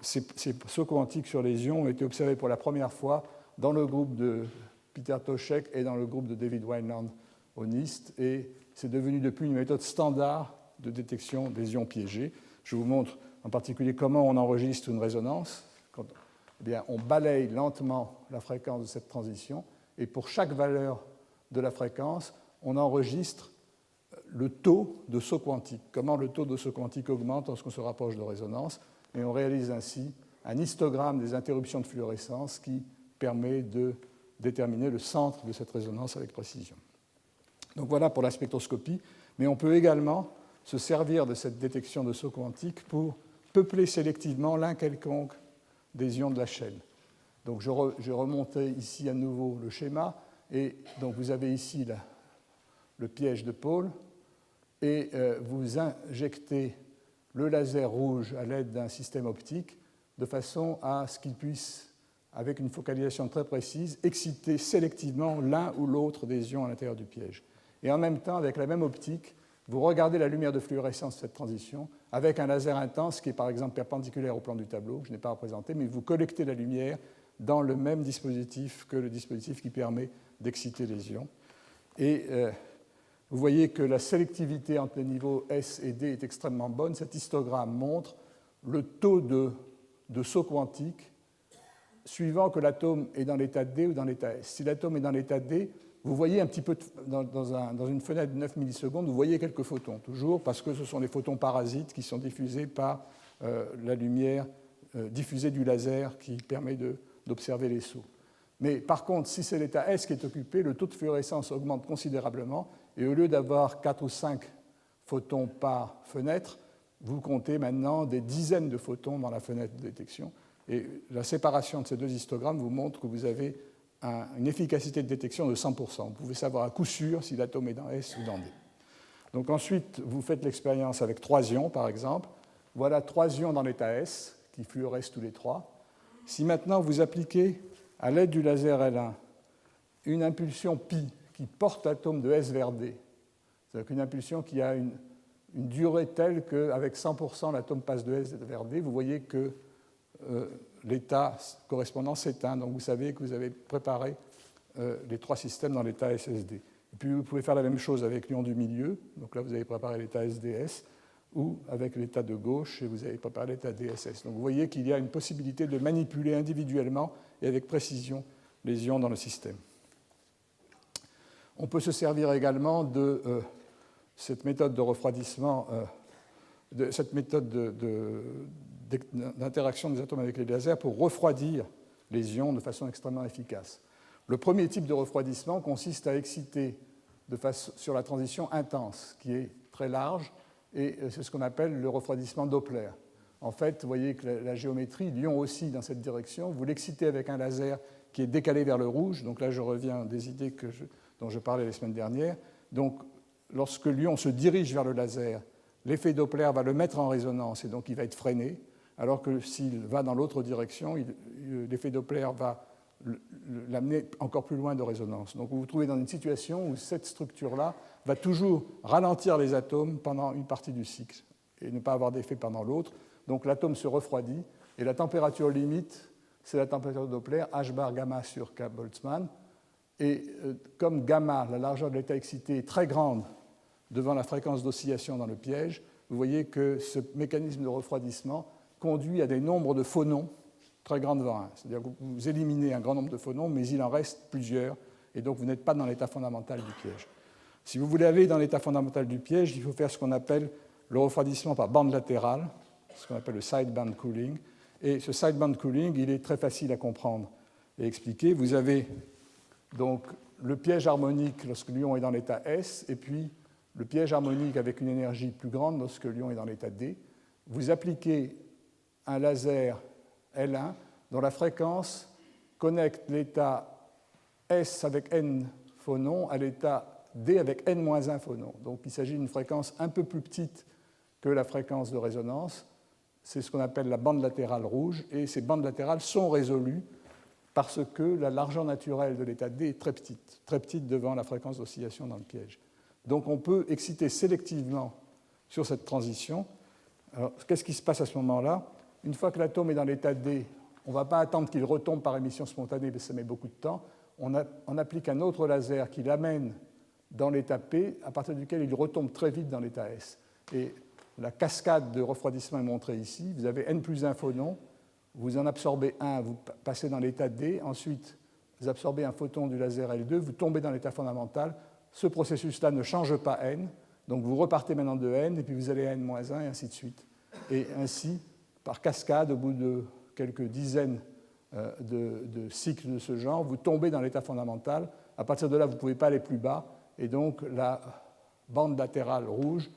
Speaker 1: Ces sauts quantiques sur les ions ont été observés pour la première fois dans le groupe de Peter Toshek et dans le groupe de David Wineland au NIST, et c'est devenu depuis une méthode standard de détection des ions piégés. Je vous montre en particulier comment on enregistre une résonance. Eh bien, on balaye lentement la fréquence de cette transition, et pour chaque valeur de la fréquence, on enregistre le taux de saut quantique, comment le taux de saut quantique augmente lorsqu'on se rapproche de résonance, et on réalise ainsi un histogramme des interruptions de fluorescence qui permet de déterminer le centre de cette résonance avec précision. Donc voilà pour la spectroscopie, mais on peut également se servir de cette détection de saut quantique pour peupler sélectivement l'un quelconque des ions de la chaîne. Donc je remontais ici à nouveau le schéma, et donc vous avez ici le piège de Paul, et vous injectez le laser rouge à l'aide d'un système optique de façon à ce qu'il puisse, avec une focalisation très précise, exciter sélectivement l'un ou l'autre des ions à l'intérieur du piège. Et en même temps, avec la même optique, vous regardez la lumière de fluorescence de cette transition avec un laser intense qui est par exemple perpendiculaire au plan du tableau, que je n'ai pas représenté, mais vous collectez la lumière dans le même dispositif que le dispositif qui permet d'exciter les ions. Et vous voyez que la sélectivité entre les niveaux S et D est extrêmement bonne. Cet histogramme montre le taux de saut quantique suivant que l'atome est dans l'état D ou dans l'état S. Si l'atome est dans l'état D, vous voyez un petit peu, dans une fenêtre de 9 millisecondes, vous voyez quelques photons, toujours parce que ce sont les photons parasites qui sont diffusés par la lumière diffusée du laser qui permet d'observer les sauts. Mais par contre, si c'est l'état S qui est occupé, le taux de fluorescence augmente considérablement, et au lieu d'avoir 4 ou 5 photons par fenêtre, vous comptez maintenant des dizaines de photons dans la fenêtre de détection. Et la séparation de ces deux histogrammes vous montre que vous avez une efficacité de détection de 100%. Vous pouvez savoir à coup sûr si l'atome est dans S ou dans D. Donc ensuite, vous faites l'expérience avec 3 ions, par exemple. Voilà 3 ions dans l'état S, qui fluorescent tous les 3. Si maintenant vous appliquez, à l'aide du laser L1, une impulsion pi qui porte l'atome de S vers D, c'est-à-dire une impulsion qui a une durée telle qu'avec 100%, l'atome passe de S vers D, vous voyez que l'état correspondant s'éteint. Donc vous savez que vous avez préparé les 3 systèmes dans l'état SSD. Et puis vous pouvez faire la même chose avec l'ion du milieu. Donc là, vous avez préparé l'état SDS, ou avec l'état de gauche, et vous avez préparé l'état DSS. Donc vous voyez qu'il y a une possibilité de manipuler individuellement et avec précision les ions dans le système. On peut se servir également de cette méthode de refroidissement, de cette méthode d'interaction des atomes avec les lasers pour refroidir les ions de façon extrêmement efficace. Le premier type de refroidissement consiste à exciter sur la transition intense, qui est très large, et c'est ce qu'on appelle le refroidissement Doppler. En fait, vous voyez que la géométrie, l'ion oscille dans cette direction, vous l'excitez avec un laser qui est décalé vers le rouge, donc là je reviens des idées dont je parlais les semaines dernières. Donc lorsque l'ion se dirige vers le laser, l'effet Doppler va le mettre en résonance et donc il va être freiné, alors que s'il va dans l'autre direction, l'effet Doppler va l'amener encore plus loin de résonance. Donc vous vous trouvez dans une situation où cette structure-là va toujours ralentir les atomes pendant une partie du cycle et ne pas avoir d'effet pendant l'autre. Donc l'atome se refroidit et la température limite, c'est la température de Doppler, H bar gamma sur K Boltzmann. Et comme gamma, la largeur de l'état excité, est très grande devant la fréquence d'oscillation dans le piège, vous voyez que ce mécanisme de refroidissement conduit à des nombres de phonons très grands devant 1. C'est-à-dire que vous éliminez un grand nombre de phonons, mais il en reste plusieurs, et donc vous n'êtes pas dans l'état fondamental du piège. Si vous voulez aller dans l'état fondamental du piège, il faut faire ce qu'on appelle le refroidissement par bande latérale, ce qu'on appelle le sideband cooling. Et ce sideband cooling, il est très facile à comprendre et expliquer. Vous avez donc le piège harmonique lorsque l'ion est dans l'état S, et puis le piège harmonique avec une énergie plus grande lorsque l'ion est dans l'état D. Vous appliquez un laser L1 dont la fréquence connecte l'état S avec n phonons à l'état D avec n-1 phonons. Donc il s'agit d'une fréquence un peu plus petite que la fréquence de résonance. C'est ce qu'on appelle la bande latérale rouge, et ces bandes latérales sont résolues parce que la largeur naturelle de l'état D est très petite devant la fréquence d'oscillation dans le piège. Donc on peut exciter sélectivement sur cette transition. Alors, qu'est-ce qui se passe à ce moment-là? Une fois que l'atome est dans l'état D, on ne va pas attendre qu'il retombe par émission spontanée, parce que ça met beaucoup de temps. On applique un autre laser qui l'amène dans l'état P, à partir duquel il retombe très vite dans l'état S. Et la cascade de refroidissement est montrée ici. Vous avez n+1 phonons, vous en absorbez un, vous passez dans l'état D, ensuite vous absorbez un photon du laser L2, vous tombez dans l'état fondamental. Ce processus-là ne change pas n, donc vous repartez maintenant de n, et puis vous allez à n-1, et ainsi de suite. Et ainsi, par cascade, au bout de quelques dizaines de cycles de ce genre, vous tombez dans l'état fondamental. À partir de là, vous ne pouvez pas aller plus bas, et donc la bande latérale rouge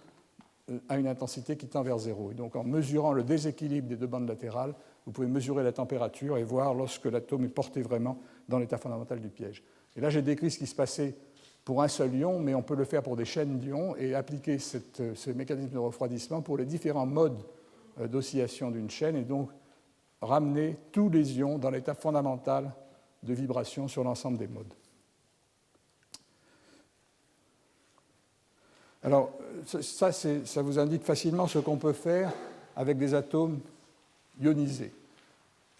Speaker 1: a une intensité qui tend vers 0. Et donc en mesurant le déséquilibre des deux bandes latérales, vous pouvez mesurer la température et voir lorsque l'atome est porté vraiment dans l'état fondamental du piège. Et là, j'ai décrit ce qui se passait pour un seul ion, mais on peut le faire pour des chaînes d'ions et appliquer ce mécanisme de refroidissement pour les différents modes d'oscillation d'une chaîne, et donc ramener tous les ions dans l'état fondamental de vibration sur l'ensemble des modes. Alors, ça vous indique facilement ce qu'on peut faire avec des atomes ionisés.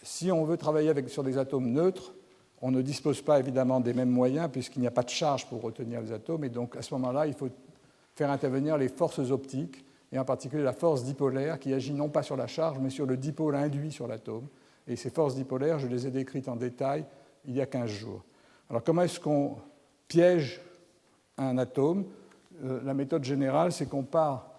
Speaker 1: Si on veut travailler sur des atomes neutres, on ne dispose pas évidemment des mêmes moyens puisqu'il n'y a pas de charge pour retenir les atomes, et donc à ce moment-là, il faut faire intervenir les forces optiques, et en particulier la force dipolaire qui agit non pas sur la charge, mais sur le dipôle induit sur l'atome. Et ces forces dipolaires, je les ai décrites en détail il y a 15 jours. Alors comment est-ce qu'on piège un atome? La méthode générale, c'est qu'on part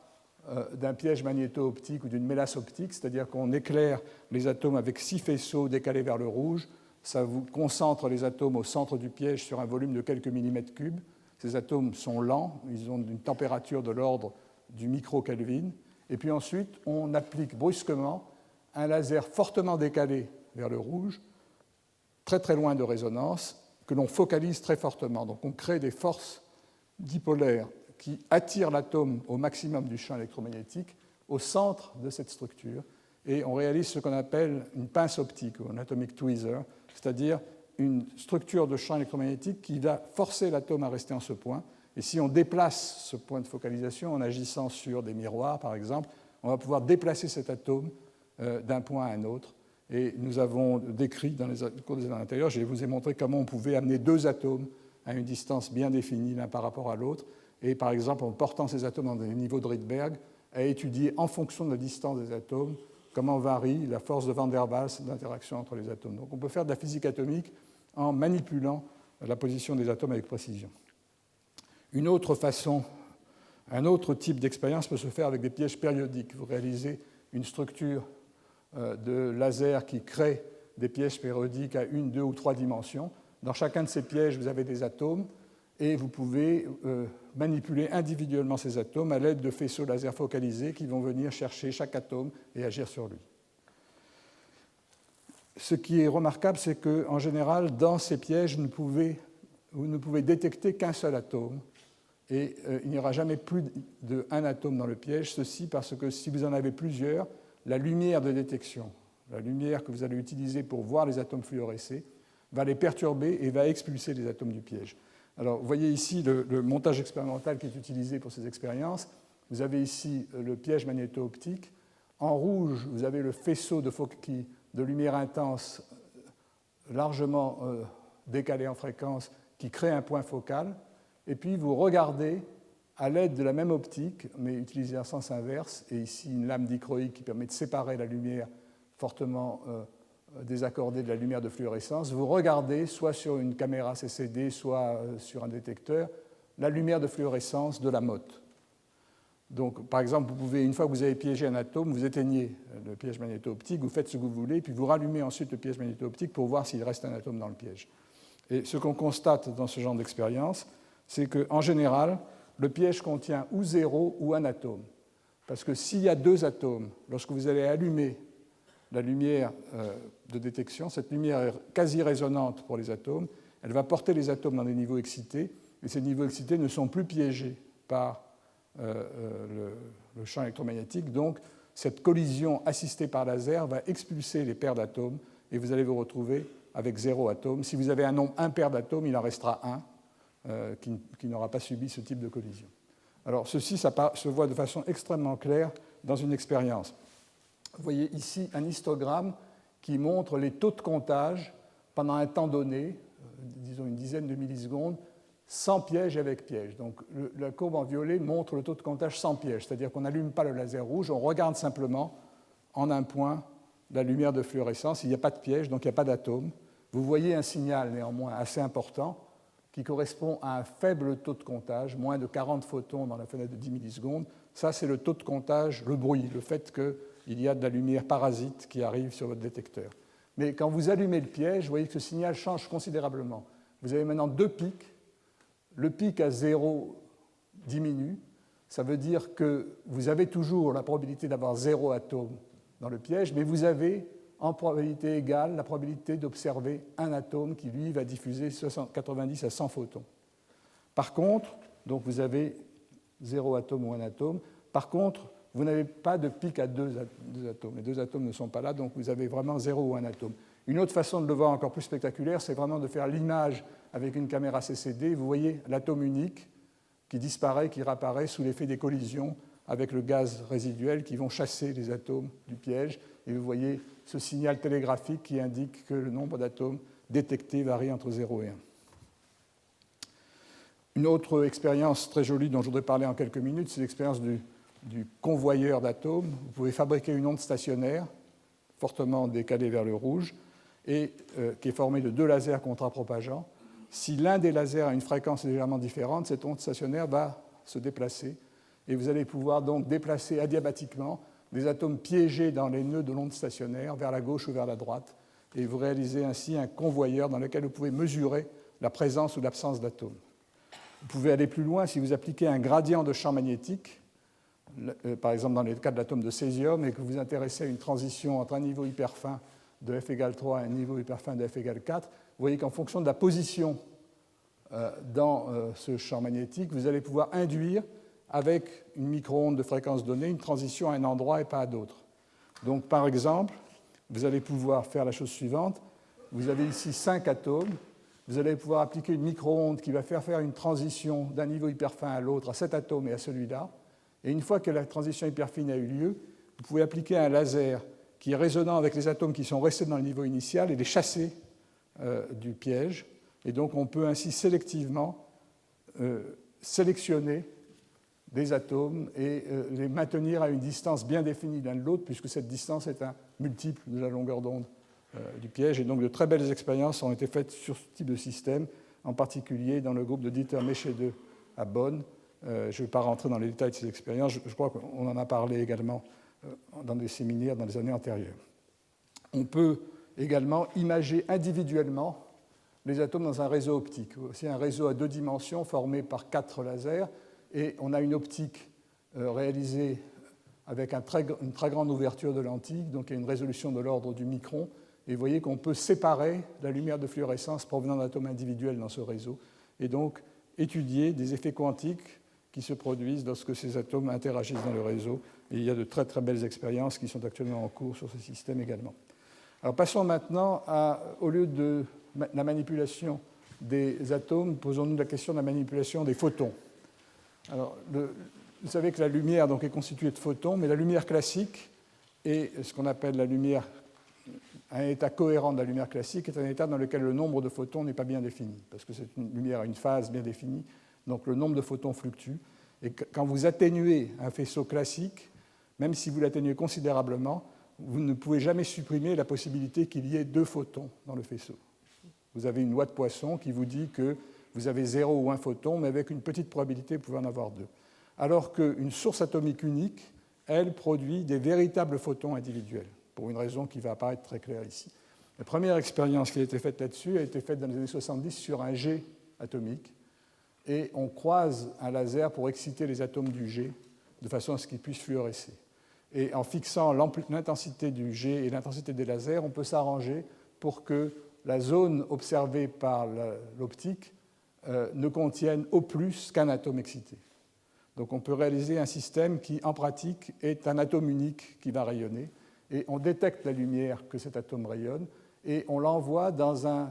Speaker 1: d'un piège magnéto-optique ou d'une mélasse optique, c'est-à-dire qu'on éclaire les atomes avec 6 faisceaux décalés vers le rouge. Ça vous concentre les atomes au centre du piège sur un volume de quelques millimètres cubes. Ces atomes sont lents, ils ont une température de l'ordre du micro-Kelvin. Et puis ensuite, on applique brusquement un laser fortement décalé vers le rouge, très très loin de résonance, que l'on focalise très fortement. Donc on crée des forces dipolaires qui attirent l'atome au maximum du champ électromagnétique au centre de cette structure, et on réalise ce qu'on appelle une pince optique ou un atomic tweezer, c'est-à-dire une structure de champ électromagnétique qui va forcer l'atome à rester en ce point. Et si on déplace ce point de focalisation en agissant sur des miroirs, par exemple, on va pouvoir déplacer cet atome d'un point à un autre. Et nous avons décrit dans les cours des années antérieures, je vous ai montré comment on pouvait amener deux atomes à une distance bien définie l'un par rapport à l'autre. Et par exemple, en portant ces atomes dans des niveaux de Rydberg, à étudier en fonction de la distance des atomes comment varie la force de Van der Waals d'interaction entre les atomes. Donc on peut faire de la physique atomique en manipulant la position des atomes avec précision. Une autre façon, un autre type d'expérience peut se faire avec des pièges périodiques. Vous réalisez une structure de laser qui crée des pièges périodiques à 1, 2 ou 3 dimensions. Dans chacun de ces pièges, vous avez des atomes et vous pouvez manipuler individuellement ces atomes à l'aide de faisceaux laser focalisés qui vont venir chercher chaque atome et agir sur lui. Ce qui est remarquable, c'est qu'en général, dans ces pièges, vous ne pouvez détecter qu'un seul atome, et il n'y aura jamais plus d'un atome dans le piège, ceci parce que si vous en avez plusieurs, la lumière de détection, la lumière que vous allez utiliser pour voir les atomes fluorescer, va les perturber et va expulser les atomes du piège. Alors, vous voyez ici le montage expérimental qui est utilisé pour ces expériences. Vous avez ici le piège magnéto-optique. En rouge, vous avez le faisceau de lumière intense largement décalé en fréquence qui crée un point focal. Et puis, vous regardez à l'aide de la même optique, mais utilisée en sens inverse, et ici une lame dichroïque qui permet de séparer la lumière fortement désaccordée de la lumière de fluorescence, vous regardez, soit sur une caméra CCD, soit sur un détecteur, la lumière de fluorescence de la motte. Donc, par exemple, vous pouvez, une fois que vous avez piégé un atome, vous éteignez le piège magnéto-optique, vous faites ce que vous voulez, puis vous rallumez ensuite le piège magnéto-optique pour voir s'il reste un atome dans le piège. Et ce qu'on constate dans ce genre d'expérience, c'est qu'en général, le piège contient ou zéro ou un atome. Parce que s'il y a deux atomes, lorsque vous allez allumer la lumière de détection, cette lumière est quasi résonante pour les atomes, elle va porter les atomes dans des niveaux excités, et ces niveaux excités ne sont plus piégés par le champ électromagnétique. Donc, cette collision assistée par laser va expulser les paires d'atomes, et vous allez vous retrouver avec zéro atome. Si vous avez un nombre impair d'atomes, il en restera un qui n'aura pas subi ce type de collision. Alors, ceci, ça se voit de façon extrêmement claire dans une expérience. Vous voyez ici un histogramme qui montre les taux de comptage pendant un temps donné, disons une dizaine de millisecondes, sans piège et avec piège. Donc, la courbe en violet montre le taux de comptage sans piège, c'est-à-dire qu'on n'allume pas le laser rouge, on regarde simplement en un point la lumière de fluorescence, il n'y a pas de piège, donc il n'y a pas d'atome. Vous voyez un signal néanmoins assez important qui correspond à un faible taux de comptage, moins de 40 photons dans la fenêtre de 10 millisecondes. Ça, c'est le taux de comptage, le bruit, le fait qu'il y a de la lumière parasite qui arrive sur votre détecteur. Mais quand vous allumez le piège, vous voyez que ce signal change considérablement. Vous avez maintenant deux pics. Le pic à 0 diminue. Ça veut dire que vous avez toujours la probabilité d'avoir 0 atome dans le piège, mais vous avez en probabilité égale la probabilité d'observer un atome qui, lui, va diffuser 90 à 100 photons. Par contre, donc vous avez 0 atome ou un atome. Par contre, vous n'avez pas de pic à deux atomes. Les deux atomes ne sont pas là, donc vous avez vraiment 0 ou un atome. Une autre façon de le voir encore plus spectaculaire, c'est vraiment de faire l'image avec une caméra CCD. Vous voyez l'atome unique qui disparaît, qui réapparaît sous l'effet des collisions avec le gaz résiduel qui vont chasser les atomes du piège. Et vous voyez ce signal télégraphique qui indique que le nombre d'atomes détectés varie entre 0 et 1. Une autre expérience très jolie dont je voudrais parler en quelques minutes, c'est l'expérience du convoyeur d'atomes. Vous pouvez fabriquer une onde stationnaire fortement décalée vers le rouge et qui est formée de deux lasers contrapropageants. Si l'un des lasers a une fréquence légèrement différente, cette onde stationnaire va se déplacer et vous allez pouvoir donc déplacer adiabatiquement des atomes piégés dans les nœuds de l'onde stationnaire vers la gauche ou vers la droite, et vous réalisez ainsi un convoyeur dans lequel vous pouvez mesurer la présence ou l'absence d'atomes. Vous pouvez aller plus loin si vous appliquez un gradient de champ magnétique, par exemple dans le cas de l'atome de césium, et que vous vous intéressez à une transition entre un niveau hyperfin de f égale 3 et un niveau hyperfin de f égale 4, vous voyez qu'en fonction de la position dans ce champ magnétique, vous allez pouvoir induire avec une micro-onde de fréquence donnée une transition à un endroit et pas à d'autres. Donc, par exemple, vous allez pouvoir faire la chose suivante. Vous avez ici 5 atomes. Vous allez pouvoir appliquer une micro-onde qui va faire une transition d'un niveau hyperfin à l'autre, à cet atome et à celui-là. Et une fois que la transition hyperfine a eu lieu, vous pouvez appliquer un laser qui est résonnant avec les atomes qui sont restés dans le niveau initial et les chasser du piège. Et donc, on peut ainsi sélectivement sélectionner des atomes et les maintenir à une distance bien définie l'un de l'autre, puisque cette distance est un multiple de la longueur d'onde du piège. Et donc de très belles expériences ont été faites sur ce type de système, en particulier dans le groupe de Dieter Meschede à Bonn. Je ne vais pas rentrer dans les détails de ces expériences, je crois qu'on en a parlé également dans des séminaires dans les années antérieures. On peut également imager individuellement les atomes dans un réseau optique. C'est un réseau à deux dimensions formé par 4 lasers. Et on a une optique réalisée avec une très grande ouverture de lentille, donc il y a une résolution de l'ordre du micron. Et vous voyez qu'on peut séparer la lumière de fluorescence provenant d'atomes individuels dans ce réseau, et donc étudier des effets quantiques qui se produisent lorsque ces atomes interagissent dans le réseau. Et il y a de très très belles expériences qui sont actuellement en cours sur ce système également. Alors passons maintenant au lieu de la manipulation des atomes, posons-nous la question de la manipulation des photons. Alors, vous savez que la lumière donc, est constituée de photons, mais la lumière classique est ce qu'on appelle la lumière, un état cohérent de la lumière classique est un état dans lequel le nombre de photons n'est pas bien défini, parce que c'est une lumière à une phase bien définie, donc le nombre de photons fluctue. Et quand vous atténuez un faisceau classique, même si vous l'atténuez considérablement, vous ne pouvez jamais supprimer la possibilité qu'il y ait 2 photons dans le faisceau. Vous avez une loi de Poisson qui vous dit que vous avez 0 ou 1 photon, mais avec une petite probabilité, vous pouvez en avoir 2. Alors qu'une source atomique unique, elle, produit des véritables photons individuels, pour une raison qui va apparaître très claire ici. La première expérience qui a été faite là-dessus a été faite dans les années 70 sur un jet atomique, et on croise un laser pour exciter les atomes du jet, de façon à ce qu'ils puissent fluorescer. Et en fixant l'intensité du jet et l'intensité des lasers, on peut s'arranger pour que la zone observée par l'optique ne contienne au plus qu'un atome excité. Donc on peut réaliser un système qui, en pratique, est un atome unique qui va rayonner, et on détecte la lumière que cet atome rayonne, et on l'envoie dans un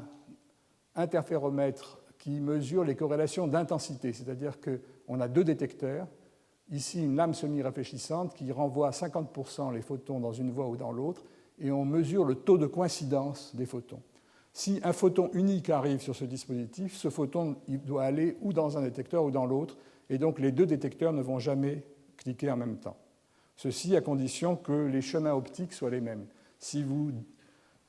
Speaker 1: interféromètre qui mesure les corrélations d'intensité, c'est-à-dire qu'on a 2 détecteurs, ici une lame semi-réfléchissante qui renvoie à 50% les photons dans une voie ou dans l'autre, et on mesure le taux de coïncidence des photons. Si un photon unique arrive sur ce dispositif, ce photon il doit aller ou dans un détecteur ou dans l'autre, et donc les 2 détecteurs ne vont jamais cliquer en même temps. Ceci à condition que les chemins optiques soient les mêmes. Si vous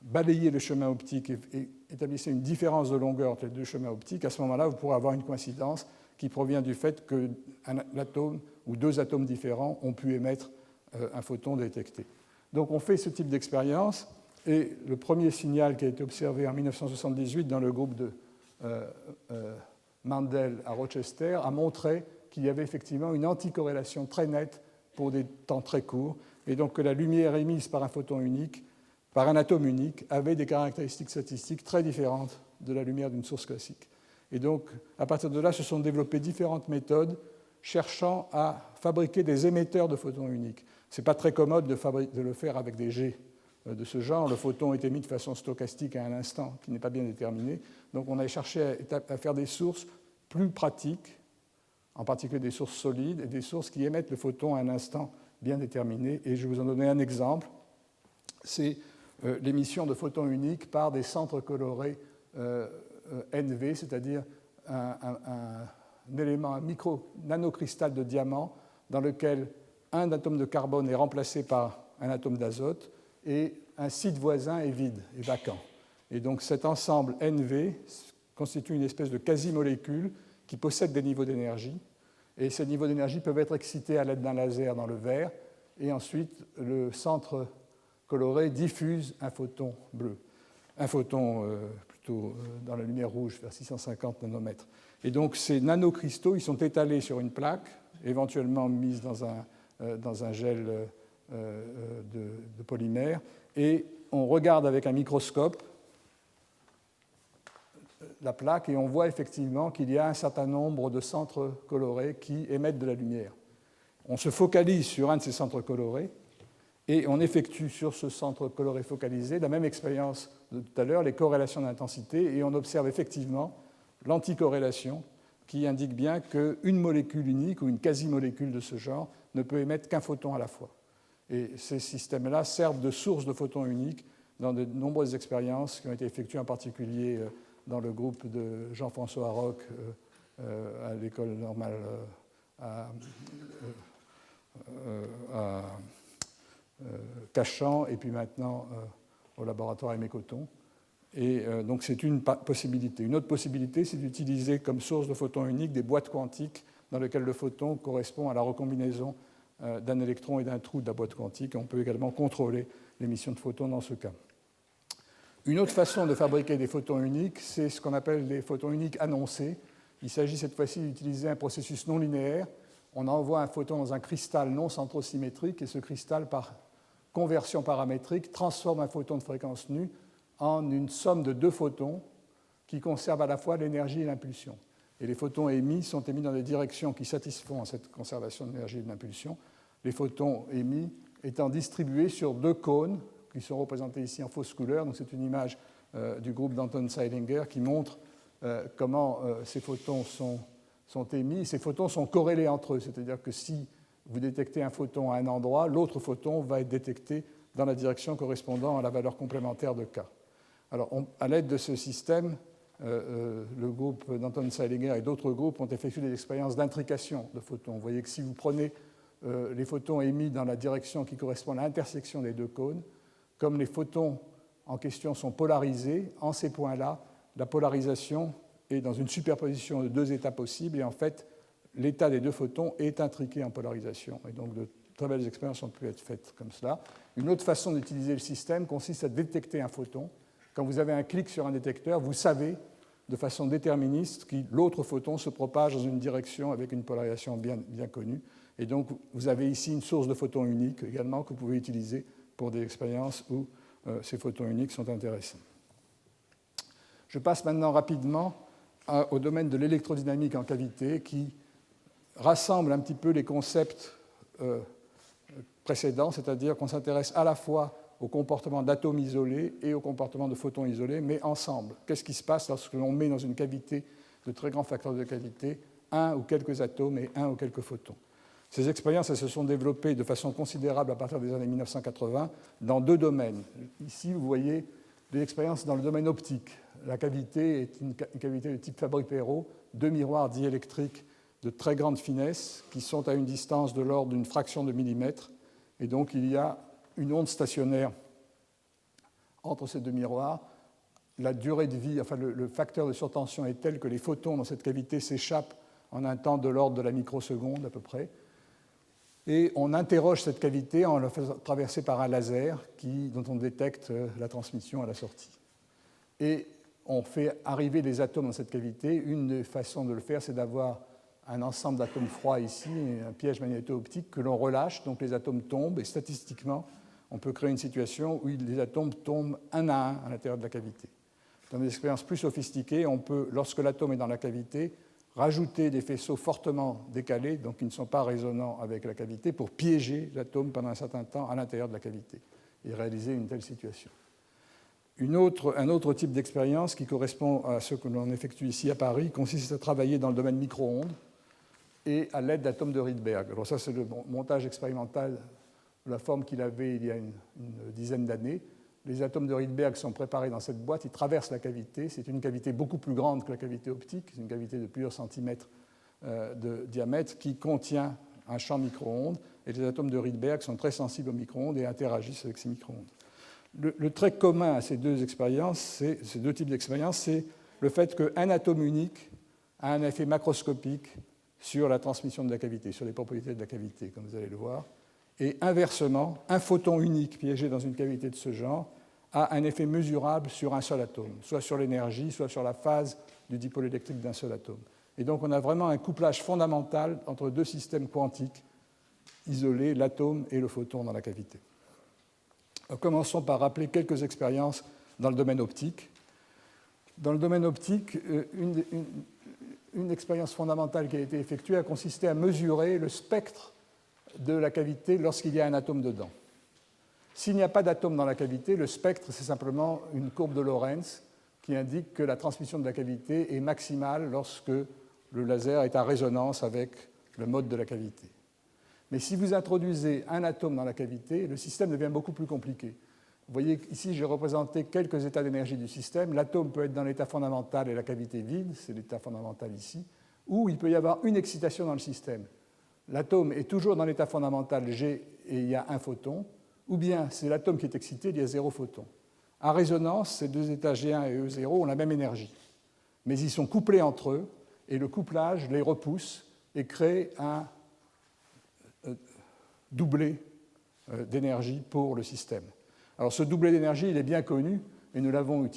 Speaker 1: balayez le chemin optique et établissez une différence de longueur entre les 2 chemins optiques, à ce moment-là, vous pourrez avoir une coïncidence qui provient du fait qu'un atome ou 2 atomes différents ont pu émettre un photon détecté. Donc on fait ce type d'expérience, et le premier signal qui a été observé en 1978 dans le groupe de Mandel à Rochester a montré qu'il y avait effectivement une anticorrélation très nette pour des temps très courts, et donc que la lumière émise par un photon unique, par un atome unique, avait des caractéristiques statistiques très différentes de la lumière d'une source classique. Et donc, à partir de là, se sont développées différentes méthodes cherchant à fabriquer des émetteurs de photons uniques. Ce n'est pas très commode de le faire avec des jets de ce genre. Le photon est émis de façon stochastique à un instant qui n'est pas bien déterminé. Donc on a cherché à faire des sources plus pratiques, en particulier des sources solides et des sources qui émettent le photon à un instant bien déterminé. Et je vais vous en donner un exemple. C'est l'émission de photons uniques par des centres colorés NV, c'est-à-dire un élément, un nanocristal de diamant dans lequel un atome de carbone est remplacé par un atome d'azote et un site voisin est vide, est vacant. Et donc cet ensemble NV constitue une espèce de quasi-molécule qui possède des niveaux d'énergie, et ces niveaux d'énergie peuvent être excités à l'aide d'un laser dans le verre, et ensuite le centre coloré diffuse un photon bleu, un photon plutôt dans la lumière rouge vers 650 nanomètres. Et donc ces nanocristaux, ils sont étalés sur une plaque, éventuellement mise dans un gel de polymère, et on regarde avec un microscope la plaque et on voit effectivement qu'il y a un certain nombre de centres colorés qui émettent de la lumière. On se focalise sur un de ces centres colorés et on effectue sur ce centre coloré focalisé la même expérience de tout à l'heure, les corrélations d'intensité, et on observe effectivement l'anticorrélation qui indique bien qu'une molécule unique ou une quasi-molécule de ce genre ne peut émettre qu'un photon à la fois. Et ces systèmes-là servent de source de photons uniques dans de nombreuses expériences qui ont été effectuées en particulier dans le groupe de Jean-François Roch à l'école normale à Cachan, et puis maintenant au laboratoire Aimé Cotton. Et donc c'est une possibilité. Une autre possibilité, c'est d'utiliser comme source de photons uniques des boîtes quantiques dans lesquelles le photon correspond à la recombinaison d'un électron et d'un trou de la boîte quantique. On peut également contrôler l'émission de photons dans ce cas. Une autre façon de fabriquer des photons uniques, c'est ce qu'on appelle des photons uniques annoncés. Il s'agit cette fois-ci d'utiliser un processus non linéaire. On envoie un photon dans un cristal non centrosymétrique, et ce cristal, par conversion paramétrique, transforme un photon de fréquence nue en une somme de 2 photons qui conservent à la fois l'énergie et l'impulsion. Et les photons émis sont émis dans des directions qui satisfont à cette conservation de l'énergie et de l'impulsion, les photons émis étant distribués sur 2 cônes qui sont représentés ici en fausse couleur. Donc c'est une image du groupe d'Anton Zeilinger qui montre comment ces photons sont émis. Ces photons sont corrélés entre eux, c'est-à-dire que si vous détectez un photon à un endroit, l'autre photon va être détecté dans la direction correspondant à la valeur complémentaire de K. Alors, à l'aide de ce système, le groupe d'Anton Zeilinger et d'autres groupes ont effectué des expériences d'intrication de photons. Vous voyez que si vous prenez les photons émis dans la direction qui correspond à l'intersection des deux cônes, comme les photons en question sont polarisés, en ces points-là, la polarisation est dans une superposition de deux états possibles, et en fait, l'état des deux photons est intriqué en polarisation. Et donc, de très belles expériences ont pu être faites comme cela. Une autre façon d'utiliser le système consiste à détecter un photon. Quand vous avez un clic sur un détecteur, vous savez de façon déterministe que l'autre photon se propage dans une direction avec une polarisation bien connue. Et donc, vous avez ici une source de photons uniques également que vous pouvez utiliser pour des expériences où ces photons uniques sont intéressants. Je passe maintenant rapidement au domaine de l'électrodynamique en cavité qui rassemble un petit peu les concepts précédents, c'est-à-dire qu'on s'intéresse à la fois au comportement d'atomes isolés et au comportement de photons isolés, mais ensemble. Qu'est-ce qui se passe lorsque l'on met dans une cavité de très grands facteurs de cavité un ou quelques atomes et un ou quelques photons? Ces expériences elles se sont développées de façon considérable à partir des années 1980 dans deux domaines. Ici, vous voyez des expériences dans le domaine optique. La cavité est une cavité de type Fabry-Perot, deux miroirs diélectriques de très grande finesse qui sont à une distance de l'ordre d'une fraction de millimètre. Et donc, il y a une onde stationnaire entre ces deux miroirs. La durée de vie, enfin le facteur de surtension est tel que les photons dans cette cavité s'échappent en un temps de l'ordre de la microseconde à peu près. Et on interroge cette cavité en la faisant traverser par un laser dont on détecte la transmission à la sortie. Et on fait arriver des atomes dans cette cavité. Une des façons de le faire, c'est d'avoir un ensemble d'atomes froids ici, un piège magnéto-optique que l'on relâche, donc les atomes tombent, et statistiquement, on peut créer une situation où les atomes tombent un à un à l'intérieur de la cavité. Dans des expériences plus sophistiquées, on peut, lorsque l'atome est dans la cavité, rajouter des faisceaux fortement décalés, donc qui ne sont pas résonants avec la cavité, pour piéger l'atome pendant un certain temps à l'intérieur de la cavité et réaliser une telle situation. Un autre type d'expérience qui correspond à ce que l'on effectue ici à Paris consiste à travailler dans le domaine micro-ondes et à l'aide d'atomes de Rydberg. Alors ça, c'est le montage expérimental de la forme qu'il avait il y a une dizaine d'années. Les atomes de Rydberg sont préparés dans cette boîte, ils traversent la cavité. C'est une cavité beaucoup plus grande que la cavité optique, c'est une cavité de plusieurs centimètres de diamètre qui contient un champ micro-ondes, et les atomes de Rydberg sont très sensibles aux micro-ondes et interagissent avec ces micro-ondes. Le trait commun à ces deux types d'expériences, c'est le fait qu'un atome unique a un effet macroscopique sur la transmission de la cavité, sur les propriétés de la cavité, comme vous allez le voir. Et inversement, un photon unique piégé dans une cavité de ce genre a un effet mesurable sur un seul atome, soit sur l'énergie, soit sur la phase du dipôle électrique d'un seul atome. Et donc on a vraiment un couplage fondamental entre deux systèmes quantiques isolés, l'atome et le photon dans la cavité. Alors, commençons par rappeler quelques expériences dans le domaine optique. Dans le domaine optique, une expérience fondamentale qui a été effectuée a consisté à mesurer le spectre de la cavité lorsqu'il y a un atome dedans. S'il n'y a pas d'atome dans la cavité, le spectre, c'est simplement une courbe de Lorentz qui indique que la transmission de la cavité est maximale lorsque le laser est en résonance avec le mode de la cavité. Mais si vous introduisez un atome dans la cavité, le système devient beaucoup plus compliqué. Vous voyez ici, j'ai représenté quelques états d'énergie du système. L'atome peut être dans l'état fondamental et la cavité vide, c'est l'état fondamental ici, ou il peut y avoir une excitation dans le système. L'atome est toujours dans l'état fondamental G et il y a un photon, ou bien c'est l'atome qui est excité, il y a 0 photon. À résonance, ces deux états G1 et E0 ont la même énergie, mais ils sont couplés entre eux, et le couplage les repousse et crée un doublé d'énergie pour le système. Alors ce doublé d'énergie, il est bien connu, et nous l'avons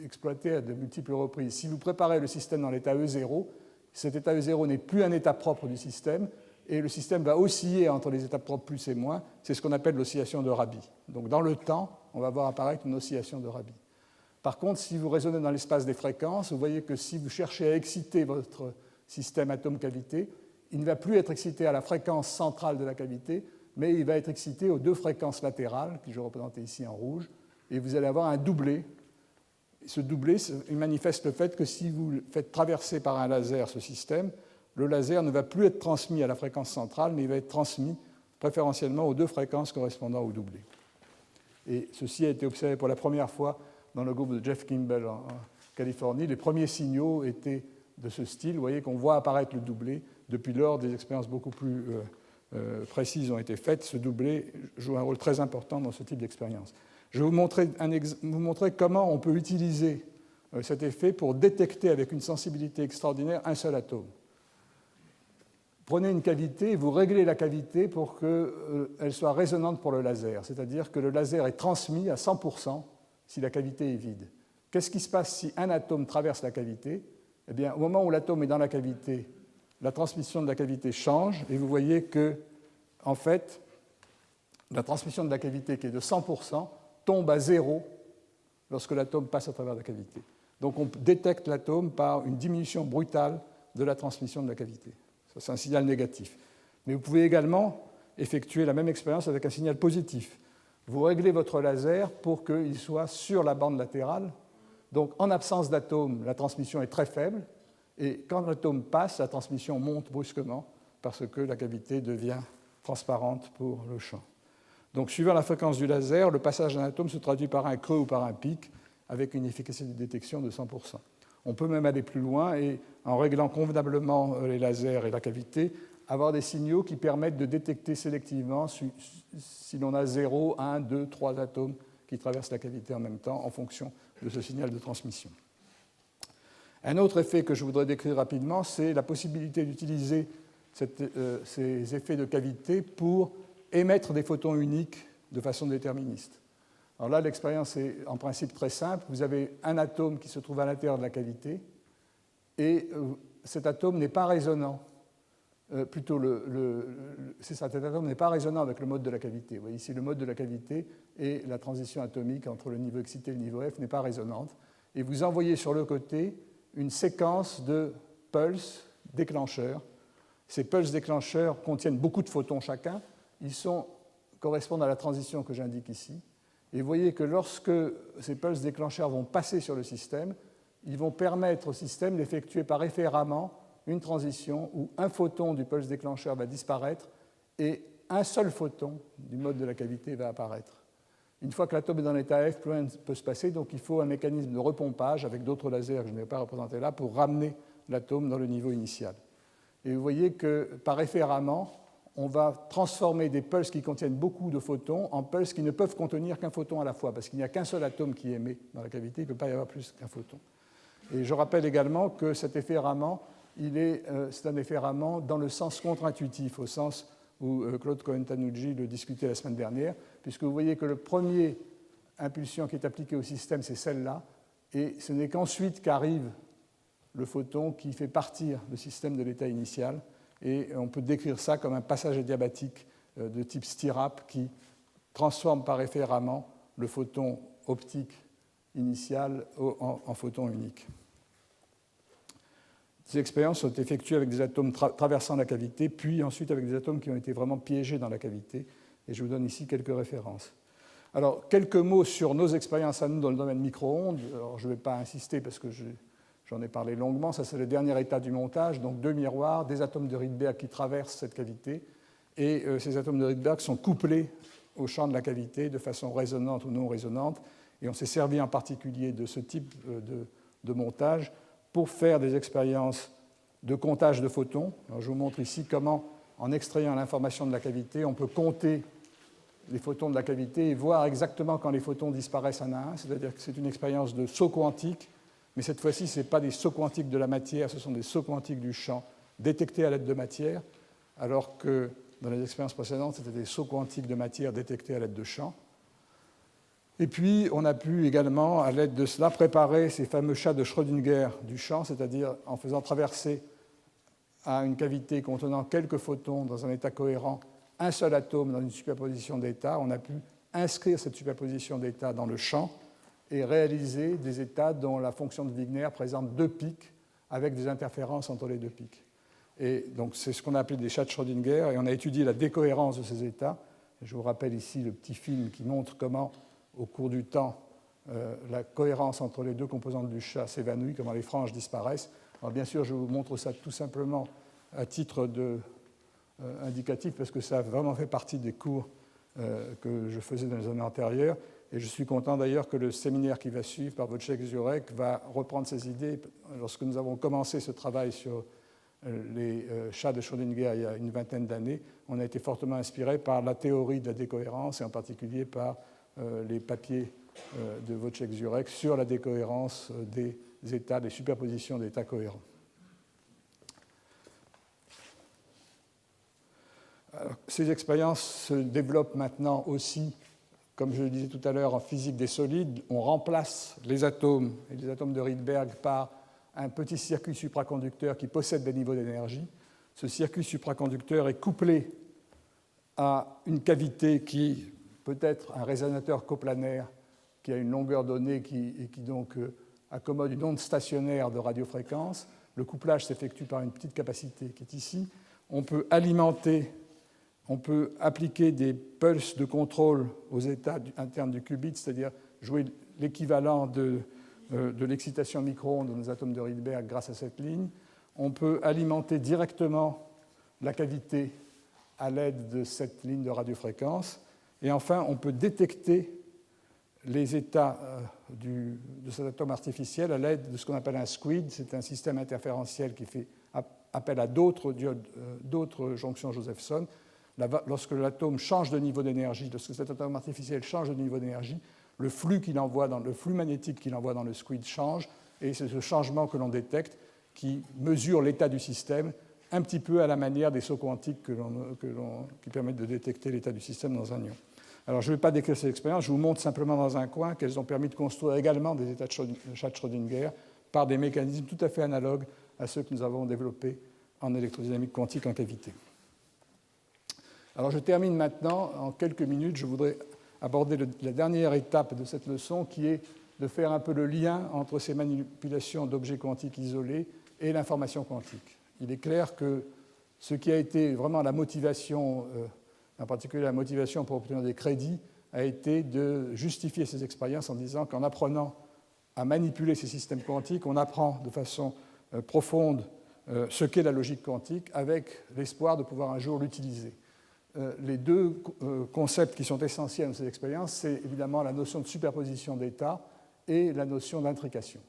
Speaker 1: exploité à de multiples reprises. Si vous préparez le système dans l'état E0, cet état E0 n'est plus un état propre du système, et le système va osciller entre les états propres plus et moins. C'est ce qu'on appelle l'oscillation de Rabi. Donc dans le temps, on va voir apparaître une oscillation de Rabi. Par contre, si vous raisonnez dans l'espace des fréquences, vous voyez que si vous cherchez à exciter votre système atome-cavité, il ne va plus être excité à la fréquence centrale de la cavité, mais il va être excité aux deux fréquences latérales, que je représentais ici en rouge, et vous allez avoir un doublé. Ce doublé il manifeste le fait que si vous faites traverser par un laser ce système, le laser ne va plus être transmis à la fréquence centrale, mais il va être transmis préférentiellement aux deux fréquences correspondant au doublé. Et ceci a été observé pour la première fois dans le groupe de Jeff Kimball en Californie, les premiers signaux étaient de ce style. Vous voyez qu'on voit apparaître le doublé. Depuis lors, des expériences beaucoup plus précises ont été faites. Ce doublé joue un rôle très important dans ce type d'expérience. Je vais vous montrer comment on peut utiliser cet effet pour détecter avec une sensibilité extraordinaire un seul atome. Prenez une cavité, vous réglez la cavité pour qu'elle soit résonante pour le laser, c'est-à-dire que le laser est transmis à 100% si la cavité est vide. Qu'est-ce qui se passe si un atome traverse la cavité? Eh bien, au moment où l'atome est dans la cavité, la transmission de la cavité change, et vous voyez que, en fait, la transmission de la cavité qui est de 100% tombe à zéro lorsque l'atome passe à travers la cavité. Donc on détecte l'atome par une diminution brutale de la transmission de la cavité. Ça, c'est un signal négatif. Mais vous pouvez également effectuer la même expérience avec un signal positif. Vous réglez votre laser pour qu'il soit sur la bande latérale. Donc en absence d'atome, la transmission est très faible. Et quand l'atome passe, la transmission monte brusquement parce que la cavité devient transparente pour le champ. Donc suivant la fréquence du laser, le passage d'un atome se traduit par un creux ou par un pic avec une efficacité de détection de 100%. On peut même aller plus loin et, en réglant convenablement les lasers et la cavité, avoir des signaux qui permettent de détecter sélectivement si l'on a 0, 1, 2, 3 atomes qui traversent la cavité en même temps en fonction de ce signal de transmission. Un autre effet que je voudrais décrire rapidement, c'est la possibilité d'utiliser ces effets de cavité pour émettre des photons uniques de façon déterministe. Alors là, l'expérience est en principe très simple. Vous avez un atome qui se trouve à l'intérieur de la cavité et cet atome n'est pas résonnant. Cet atome n'est pas résonnant avec le mode de la cavité. Vous voyez ici, le mode de la cavité et la transition atomique entre le niveau excité et le niveau F n'est pas résonante. Et vous envoyez sur le côté une séquence de pulses déclencheurs. Ces pulses déclencheurs contiennent beaucoup de photons chacun. Ils correspondent à la transition que j'indique ici. Et vous voyez que lorsque ces pulses déclencheurs vont passer sur le système, ils vont permettre au système d'effectuer par effet Raman une transition où un photon du pulse déclencheur va disparaître et un seul photon du mode de la cavité va apparaître. Une fois que l'atome est dans l'état F, plus rien ne peut se passer, donc il faut un mécanisme de repompage avec d'autres lasers que je ne vais pas représenter là pour ramener l'atome dans le niveau initial. Et vous voyez que par effet Raman, on va transformer des pulses qui contiennent beaucoup de photons en pulses qui ne peuvent contenir qu'un photon à la fois, parce qu'il n'y a qu'un seul atome qui émet dans la cavité, il ne peut pas y avoir plus qu'un photon. Et je rappelle également que cet effet Raman, c'est un effet Raman dans le sens contre-intuitif, au sens où Claude Cohen-Tanucci le discutait la semaine dernière, puisque vous voyez que le premier impulsion qui est appliquée au système, c'est celle-là, et ce n'est qu'ensuite qu'arrive le photon qui fait partir le système de l'état initial. Et on peut décrire ça comme un passage adiabatique de type stirap qui transforme par effet Raman le photon optique initial en photon unique. Ces expériences sont effectuées avec des atomes traversant la cavité, puis ensuite avec des atomes qui ont été vraiment piégés dans la cavité. Et je vous donne ici quelques références. Alors, quelques mots sur nos expériences à nous dans le domaine micro-ondes. Alors, je ne vais pas insister parce que j'en ai parlé longuement, ça c'est le dernier état du montage, donc deux miroirs, des atomes de Rydberg qui traversent cette cavité, et ces atomes de Rydberg sont couplés au champ de la cavité de façon résonante ou non résonante, et on s'est servi en particulier de ce type de montage pour faire des expériences de comptage de photons. Alors, je vous montre ici comment, en extrayant l'information de la cavité, on peut compter les photons de la cavité et voir exactement quand les photons disparaissent un à un, c'est-à-dire que c'est une expérience de saut quantique. Mais cette fois-ci, ce n'est pas des sauts quantiques de la matière, ce sont des sauts quantiques du champ détectés à l'aide de matière, alors que dans les expériences précédentes, c'était des sauts quantiques de matière détectés à l'aide de champ. Et puis, on a pu également, à l'aide de cela, préparer ces fameux chats de Schrödinger du champ, c'est-à-dire en faisant traverser à une cavité contenant quelques photons dans un état cohérent un seul atome dans une superposition d'états. On a pu inscrire cette superposition d'états dans le champ et réaliser des états dont la fonction de Wigner présente deux pics avec des interférences entre les deux pics. Et donc c'est ce qu'on a appelé des chats de Schrödinger, et on a étudié la décohérence de ces états. Je vous rappelle ici le petit film qui montre comment, au cours du temps, la cohérence entre les deux composantes du chat s'évanouit, comment les franges disparaissent. Alors bien sûr, je vous montre ça tout simplement à titre indicatif, parce que ça a vraiment fait partie des cours que je faisais dans les années antérieures. Et je suis content d'ailleurs que le séminaire qui va suivre par Wojciech Jurek va reprendre ces idées. Lorsque nous avons commencé ce travail sur les chats de Schrödinger il y a une vingtaine d'années, on a été fortement inspiré par la théorie de la décohérence et en particulier par les papiers de Wojciech Jurek sur la décohérence des états, des superpositions d'états cohérents. Alors, ces expériences se développent maintenant aussi, comme je le disais tout à l'heure, en physique des solides. On remplace les atomes et les atomes de Rydberg par un petit circuit supraconducteur qui possède des niveaux d'énergie. Ce circuit supraconducteur est couplé à une cavité qui peut être un résonateur coplanaire qui a une longueur donnée et qui donc accommode une onde stationnaire de radiofréquence. Le couplage s'effectue par une petite capacité qui est ici. On peut appliquer des pulses de contrôle aux états internes du qubit, c'est-à-dire jouer l'équivalent de l'excitation micro-ondes dans les atomes de Rydberg grâce à cette ligne. On peut alimenter directement la cavité à l'aide de cette ligne de radiofréquence. Et enfin, on peut détecter les états de cet atome artificiel à l'aide de ce qu'on appelle un SQUID. C'est un système interférentiel qui fait appel à d'autres jonctions Josephson. Lorsque l'atome change de niveau d'énergie, lorsque cet atome artificiel change de niveau d'énergie, le flux magnétique qu'il envoie dans le SQUID change, et c'est ce changement que l'on détecte qui mesure l'état du système, un petit peu à la manière des sauts quantiques qui permettent de détecter l'état du système dans un ion. Alors, je ne vais pas décrire ces expériences, je vous montre simplement dans un coin qu'elles ont permis de construire également des états de chat de Schrödinger par des mécanismes tout à fait analogues à ceux que nous avons développés en électrodynamique quantique en cavité. Alors, je termine maintenant. En quelques minutes, je voudrais aborder la dernière étape de cette leçon, qui est de faire un peu le lien entre ces manipulations d'objets quantiques isolés et l'information quantique. Il est clair que ce qui a été vraiment la motivation, en particulier la motivation pour obtenir des crédits, a été de justifier ces expériences en disant qu'en apprenant à manipuler ces systèmes quantiques, on apprend de façon profonde ce qu'est la logique quantique, avec l'espoir de pouvoir un jour l'utiliser. Les deux concepts qui sont essentiels dans ces expériences, c'est évidemment la notion de superposition d'états et la notion d'intrication.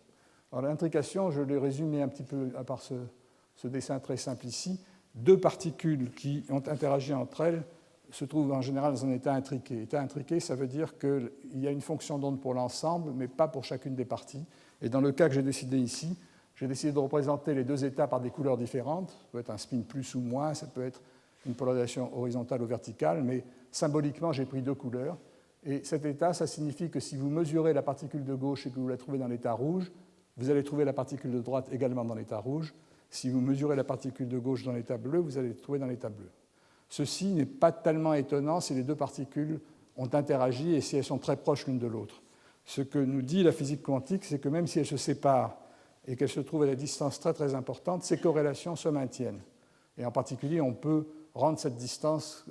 Speaker 1: Alors l'intrication, je l'ai résumé un petit peu à part ce dessin très simple ici. Deux particules qui ont interagi entre elles se trouvent en général dans un état intriqué. État intriqué, ça veut dire qu'il y a une fonction d'onde pour l'ensemble, mais pas pour chacune des parties. Et dans le cas que j'ai décidé ici, j'ai décidé de représenter les deux états par des couleurs différentes. Ça peut être un spin plus ou moins, ça peut être une polarisation horizontale ou verticale, mais symboliquement, j'ai pris deux couleurs. Et cet état, ça signifie que si vous mesurez la particule de gauche et que vous la trouvez dans l'état rouge, vous allez trouver la particule de droite également dans l'état rouge. Si vous mesurez la particule de gauche dans l'état bleu, vous allez la trouver dans l'état bleu. Ceci n'est pas tellement étonnant si les deux particules ont interagi et si elles sont très proches l'une de l'autre. Ce que nous dit la physique quantique, c'est que même si elles se séparent et qu'elles se trouvent à des distances très très importantes, ces corrélations se maintiennent. Et en particulier, on peut rendre cette distance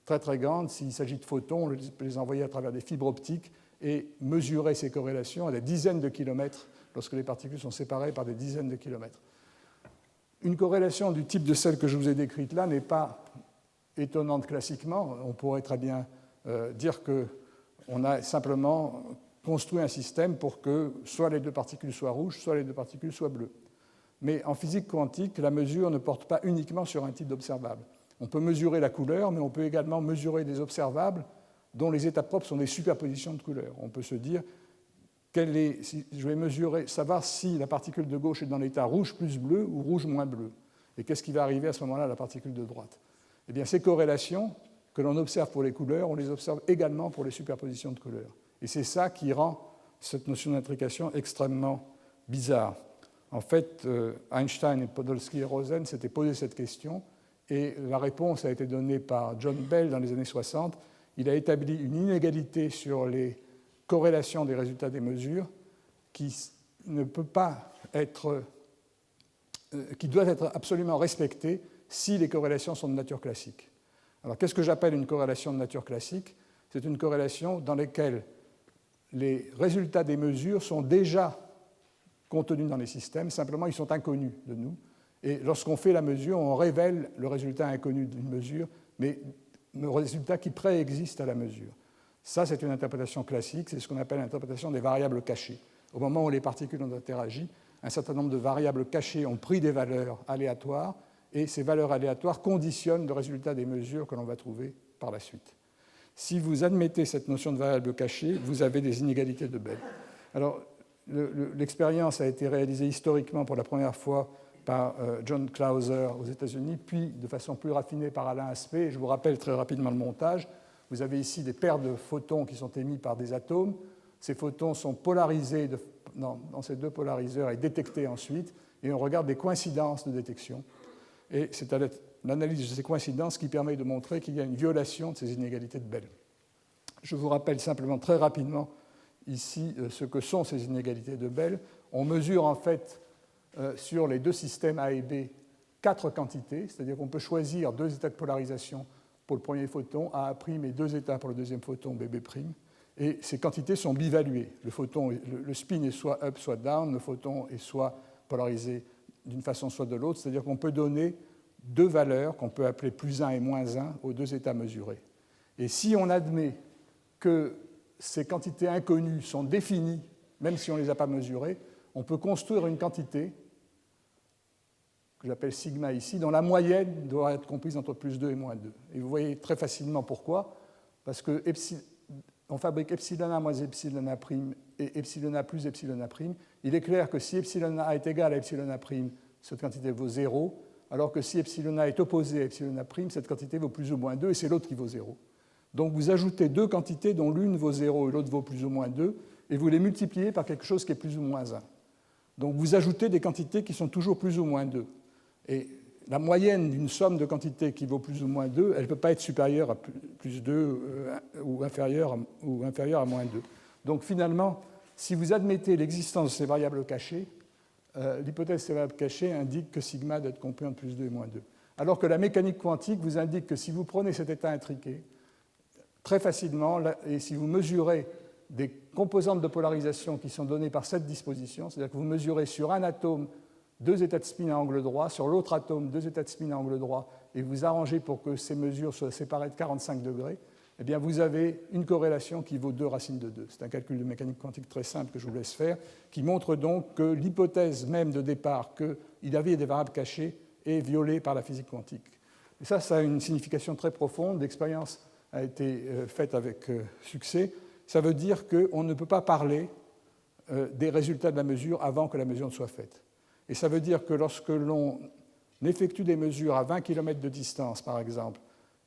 Speaker 1: très très grande. S'il s'agit de photons, on peut les envoyer à travers des fibres optiques et mesurer ces corrélations à des dizaines de kilomètres lorsque les particules sont séparées par des dizaines de kilomètres. Une corrélation du type de celle que je vous ai décrite là n'est pas étonnante classiquement. On pourrait très bien dire qu'on a simplement construit un système pour que soit les deux particules soient rouges, soit les deux particules soient bleues. Mais en physique quantique, la mesure ne porte pas uniquement sur un type d'observable. On peut mesurer la couleur, mais on peut également mesurer des observables dont les états propres sont des superpositions de couleurs. On peut se dire, je vais mesurer, savoir si la particule de gauche est dans l'état rouge plus bleu ou rouge moins bleu. Et qu'est-ce qui va arriver à ce moment-là à la particule de droite? Eh bien, ces corrélations que l'on observe pour les couleurs, on les observe également pour les superpositions de couleurs. Et c'est ça qui rend cette notion d'intrication extrêmement bizarre. En fait, Einstein et Podolsky et Rosen s'étaient posé cette question, et la réponse a été donnée par John Bell dans les années 60. Il a établi une inégalité sur les corrélations des résultats des mesures qui ne peut pas être, qui doit être absolument respectée si les corrélations sont de nature classique. Alors, qu'est-ce que j'appelle une corrélation de nature classique? C'est une corrélation dans laquelle les résultats des mesures sont déjà contenus dans les systèmes, simplement ils sont inconnus de nous. Et lorsqu'on fait la mesure, on révèle le résultat inconnu d'une mesure, mais le résultat qui préexiste à la mesure. Ça, c'est une interprétation classique, c'est ce qu'on appelle l'interprétation des variables cachées. Au moment où les particules ont interagi, un certain nombre de variables cachées ont pris des valeurs aléatoires, et ces valeurs aléatoires conditionnent le résultat des mesures que l'on va trouver par la suite. Si vous admettez cette notion de variable cachée, vous avez des inégalités de Bell. Alors, l'expérience a été réalisée historiquement pour la première fois par John Clauser aux États-Unis, puis de façon plus raffinée par Alain Aspect. Je vous rappelle très rapidement le montage. Vous avez ici des paires de photons qui sont émis par des atomes. Ces photons sont polarisés dans ces deux polariseurs et détectés ensuite, et on regarde des coïncidences de détection. Et c'est l'analyse de ces coïncidences qui permet de montrer qu'il y a une violation de ces inégalités de Bell. Je vous rappelle simplement très rapidement ici ce que sont ces inégalités de Bell. On mesure en fait sur les deux systèmes A et B 4 quantités, c'est-à-dire qu'on peut choisir 2 états de polarisation pour le premier photon, A' et 2 états pour le deuxième photon, BB'. Et ces quantités sont bivaluées. Le spin est soit up, soit down, le photon est soit polarisé d'une façon, soit de l'autre, c'est-à-dire qu'on peut donner 2 valeurs qu'on peut appeler plus 1 et moins 1 aux 2 états mesurés. Et si on admet que ces quantités inconnues sont définies, même si on ne les a pas mesurées, on peut construire une quantité que j'appelle sigma ici, dont la moyenne doit être comprise entre plus 2 et moins 2. Et vous voyez très facilement pourquoi, parce qu'on fabrique epsilon A moins epsilon A' et epsilon A plus epsilon A'. Il est clair que si epsilon A est égal à epsilon A', cette quantité vaut 0, alors que si epsilon A est opposé à epsilon A', cette quantité vaut plus ou moins 2, et c'est l'autre qui vaut 0. Donc vous ajoutez 2 quantités dont l'une vaut 0 et l'autre vaut plus ou moins 2, et vous les multipliez par quelque chose qui est plus ou moins 1. Donc vous ajoutez des quantités qui sont toujours plus ou moins 2. Et la moyenne d'une somme de quantités qui vaut plus ou moins 2, elle ne peut pas être supérieure à plus 2 ou inférieure à moins 2. Donc finalement, si vous admettez l'existence de ces variables cachées, l'hypothèse de ces variables cachées indique que sigma doit être compris entre plus 2 et moins 2. Alors que la mécanique quantique vous indique que si vous prenez cet état intriqué, très facilement, et si vous mesurez des composantes de polarisation qui sont données par cette disposition, c'est-à-dire que vous mesurez sur un atome 2 états de spin à angle droit, sur l'autre atome 2 états de spin à angle droit, et vous arrangez pour que ces mesures soient séparées de 45 degrés, eh bien vous avez une corrélation qui vaut 2 racines de 2. C'est un calcul de mécanique quantique très simple que je vous laisse faire, qui montre donc que l'hypothèse même de départ qu'il y avait des variables cachées est violée par la physique quantique. Et ça a une signification très profonde. L'expérience a été faite avec succès. Ça veut dire qu'on ne peut pas parler des résultats de la mesure avant que la mesure ne soit faite. Et ça veut dire que lorsque l'on effectue des mesures à 20 km de distance, par exemple,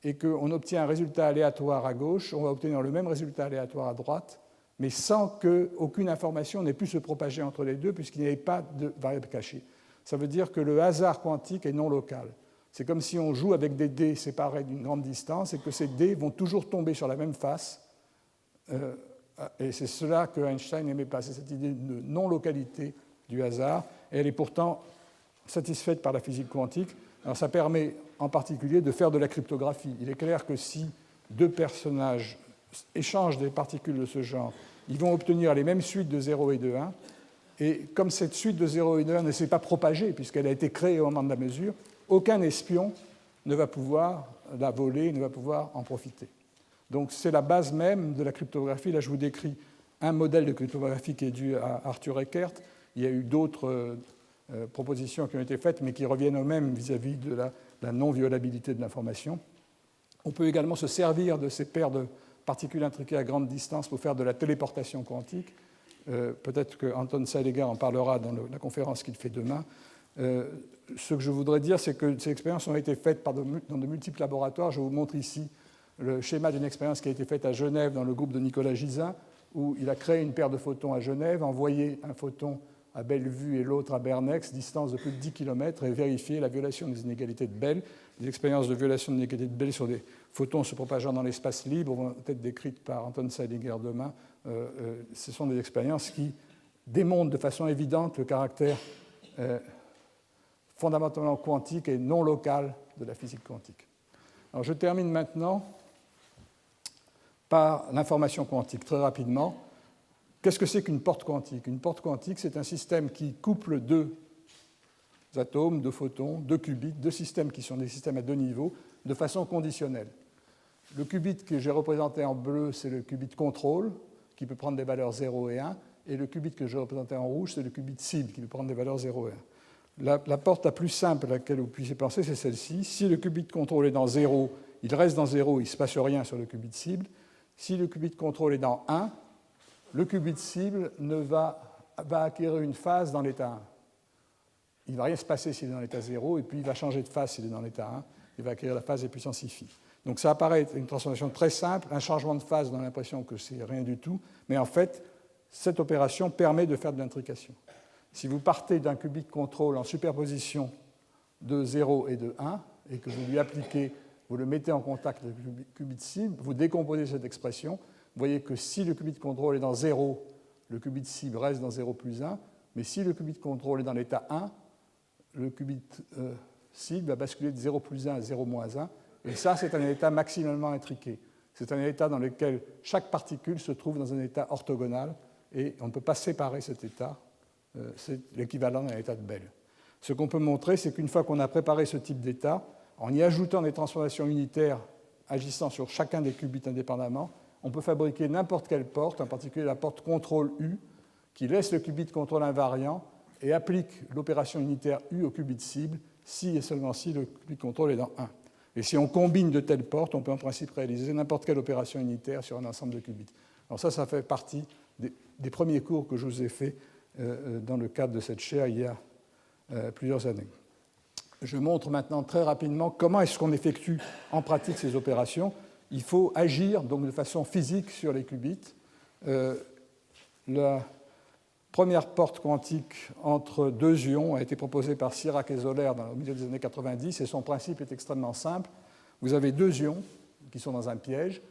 Speaker 1: et qu'on obtient un résultat aléatoire à gauche, on va obtenir le même résultat aléatoire à droite, mais sans qu'aucune information n'ait pu se propager entre les deux, puisqu'il n'y avait pas de variable cachée. Ça veut dire que le hasard quantique est non local. C'est comme si on joue avec des dés séparés d'une grande distance et que ces dés vont toujours tomber sur la même face. Et c'est cela que Einstein n'aimait pas, c'est cette idée de non-localité du hasard. Et elle est pourtant satisfaite par la physique quantique. Alors ça permet en particulier de faire de la cryptographie. Il est clair que si 2 personnages échangent des particules de ce genre, ils vont obtenir les mêmes suites de 0 et de 1. Et comme cette suite de 0 et de 1 ne s'est pas propagée, puisqu'elle a été créée au moment de la mesure, aucun espion ne va pouvoir la voler, ne va pouvoir en profiter. Donc c'est la base même de la cryptographie. Là, je vous décris un modèle de cryptographie qui est dû à Arthur Eckert. Il y a eu d'autres propositions qui ont été faites, mais qui reviennent au même vis-à-vis de la non-violabilité de l'information. On peut également se servir de ces paires de particules intriquées à grande distance pour faire de la téléportation quantique. Peut-être que Anton Seiliger en parlera dans la conférence qu'il fait demain. Ce que je voudrais dire, c'est que ces expériences ont été faites dans de multiples laboratoires. Je vous montre ici le schéma d'une expérience qui a été faite à Genève dans le groupe de Nicolas Gisin, où il a créé une paire de photons à Genève, envoyé un photon à Bellevue et l'autre à Bernex, distance de plus de 10 km, et vérifié la violation des inégalités de Bell. Les expériences de violation des inégalités de Bell sur des photons se propageant dans l'espace libre vont être décrites par Anton Seiliger demain. Ce sont des expériences qui démontrent de façon évidente le caractère fondamentalement quantique et non local de la physique quantique. Alors je termine maintenant par l'information quantique, très rapidement. Qu'est-ce que c'est qu'une porte quantique? Une porte quantique, c'est un système qui couple 2 atomes, 2 photons, 2 qubits, 2 systèmes qui sont des systèmes à 2 niveaux, de façon conditionnelle. Le qubit que j'ai représenté en bleu, c'est le qubit contrôle, qui peut prendre des valeurs 0 et 1, et le qubit que j'ai représenté en rouge, c'est le qubit cible, qui peut prendre des valeurs 0 et 1. La porte la plus simple à laquelle vous puissiez penser, c'est celle-ci. Si le qubit contrôle est dans 0, il reste dans 0, il ne se passe rien sur le qubit cible. Si le qubit contrôle est dans 1, le qubit cible va acquérir une phase dans l'état 1. Il ne va rien se passer s'il est dans l'état 0, et puis il va changer de phase s'il est dans l'état 1. Il va acquérir la phase des puissances phi. Donc ça apparaît être une transformation très simple. Un changement de phase donne l'impression que c'est rien du tout, mais en fait, cette opération permet de faire de l'intrication. Si vous partez d'un qubit contrôle en superposition de 0 et de 1, et que vous lui appliquez, vous le mettez en contact avec le qubit cible, vous décomposez cette expression. Vous voyez que si le qubit contrôle est dans 0, le qubit cible reste dans 0 plus 1, mais si le qubit contrôle est dans l'état 1, le qubit cible va basculer de 0 plus 1 à 0 moins 1, et ça, c'est un état maximalement intriqué. C'est un état dans lequel chaque particule se trouve dans un état orthogonal, et on ne peut pas séparer cet état. C'est l'équivalent d'un état de Bell. Ce qu'on peut montrer, c'est qu'une fois qu'on a préparé ce type d'état, en y ajoutant des transformations unitaires agissant sur chacun des qubits indépendamment, on peut fabriquer n'importe quelle porte, en particulier la porte contrôle U, qui laisse le qubit contrôle invariant et applique l'opération unitaire U au qubit cible, si et seulement si le qubit contrôle est dans 1. Et si on combine de telles portes, on peut en principe réaliser n'importe quelle opération unitaire sur un ensemble de qubits. Alors ça fait partie des premiers cours que je vous ai faits dans le cadre de cette chaire il y a plusieurs années. Je montre maintenant très rapidement comment est-ce qu'on effectue en pratique ces opérations. Il faut agir donc de façon physique sur les qubits. La première porte quantique entre deux ions a été proposée par Sirac et Zoller au milieu des années 90, et son principe est extrêmement simple. Vous avez deux ions qui sont dans un piège.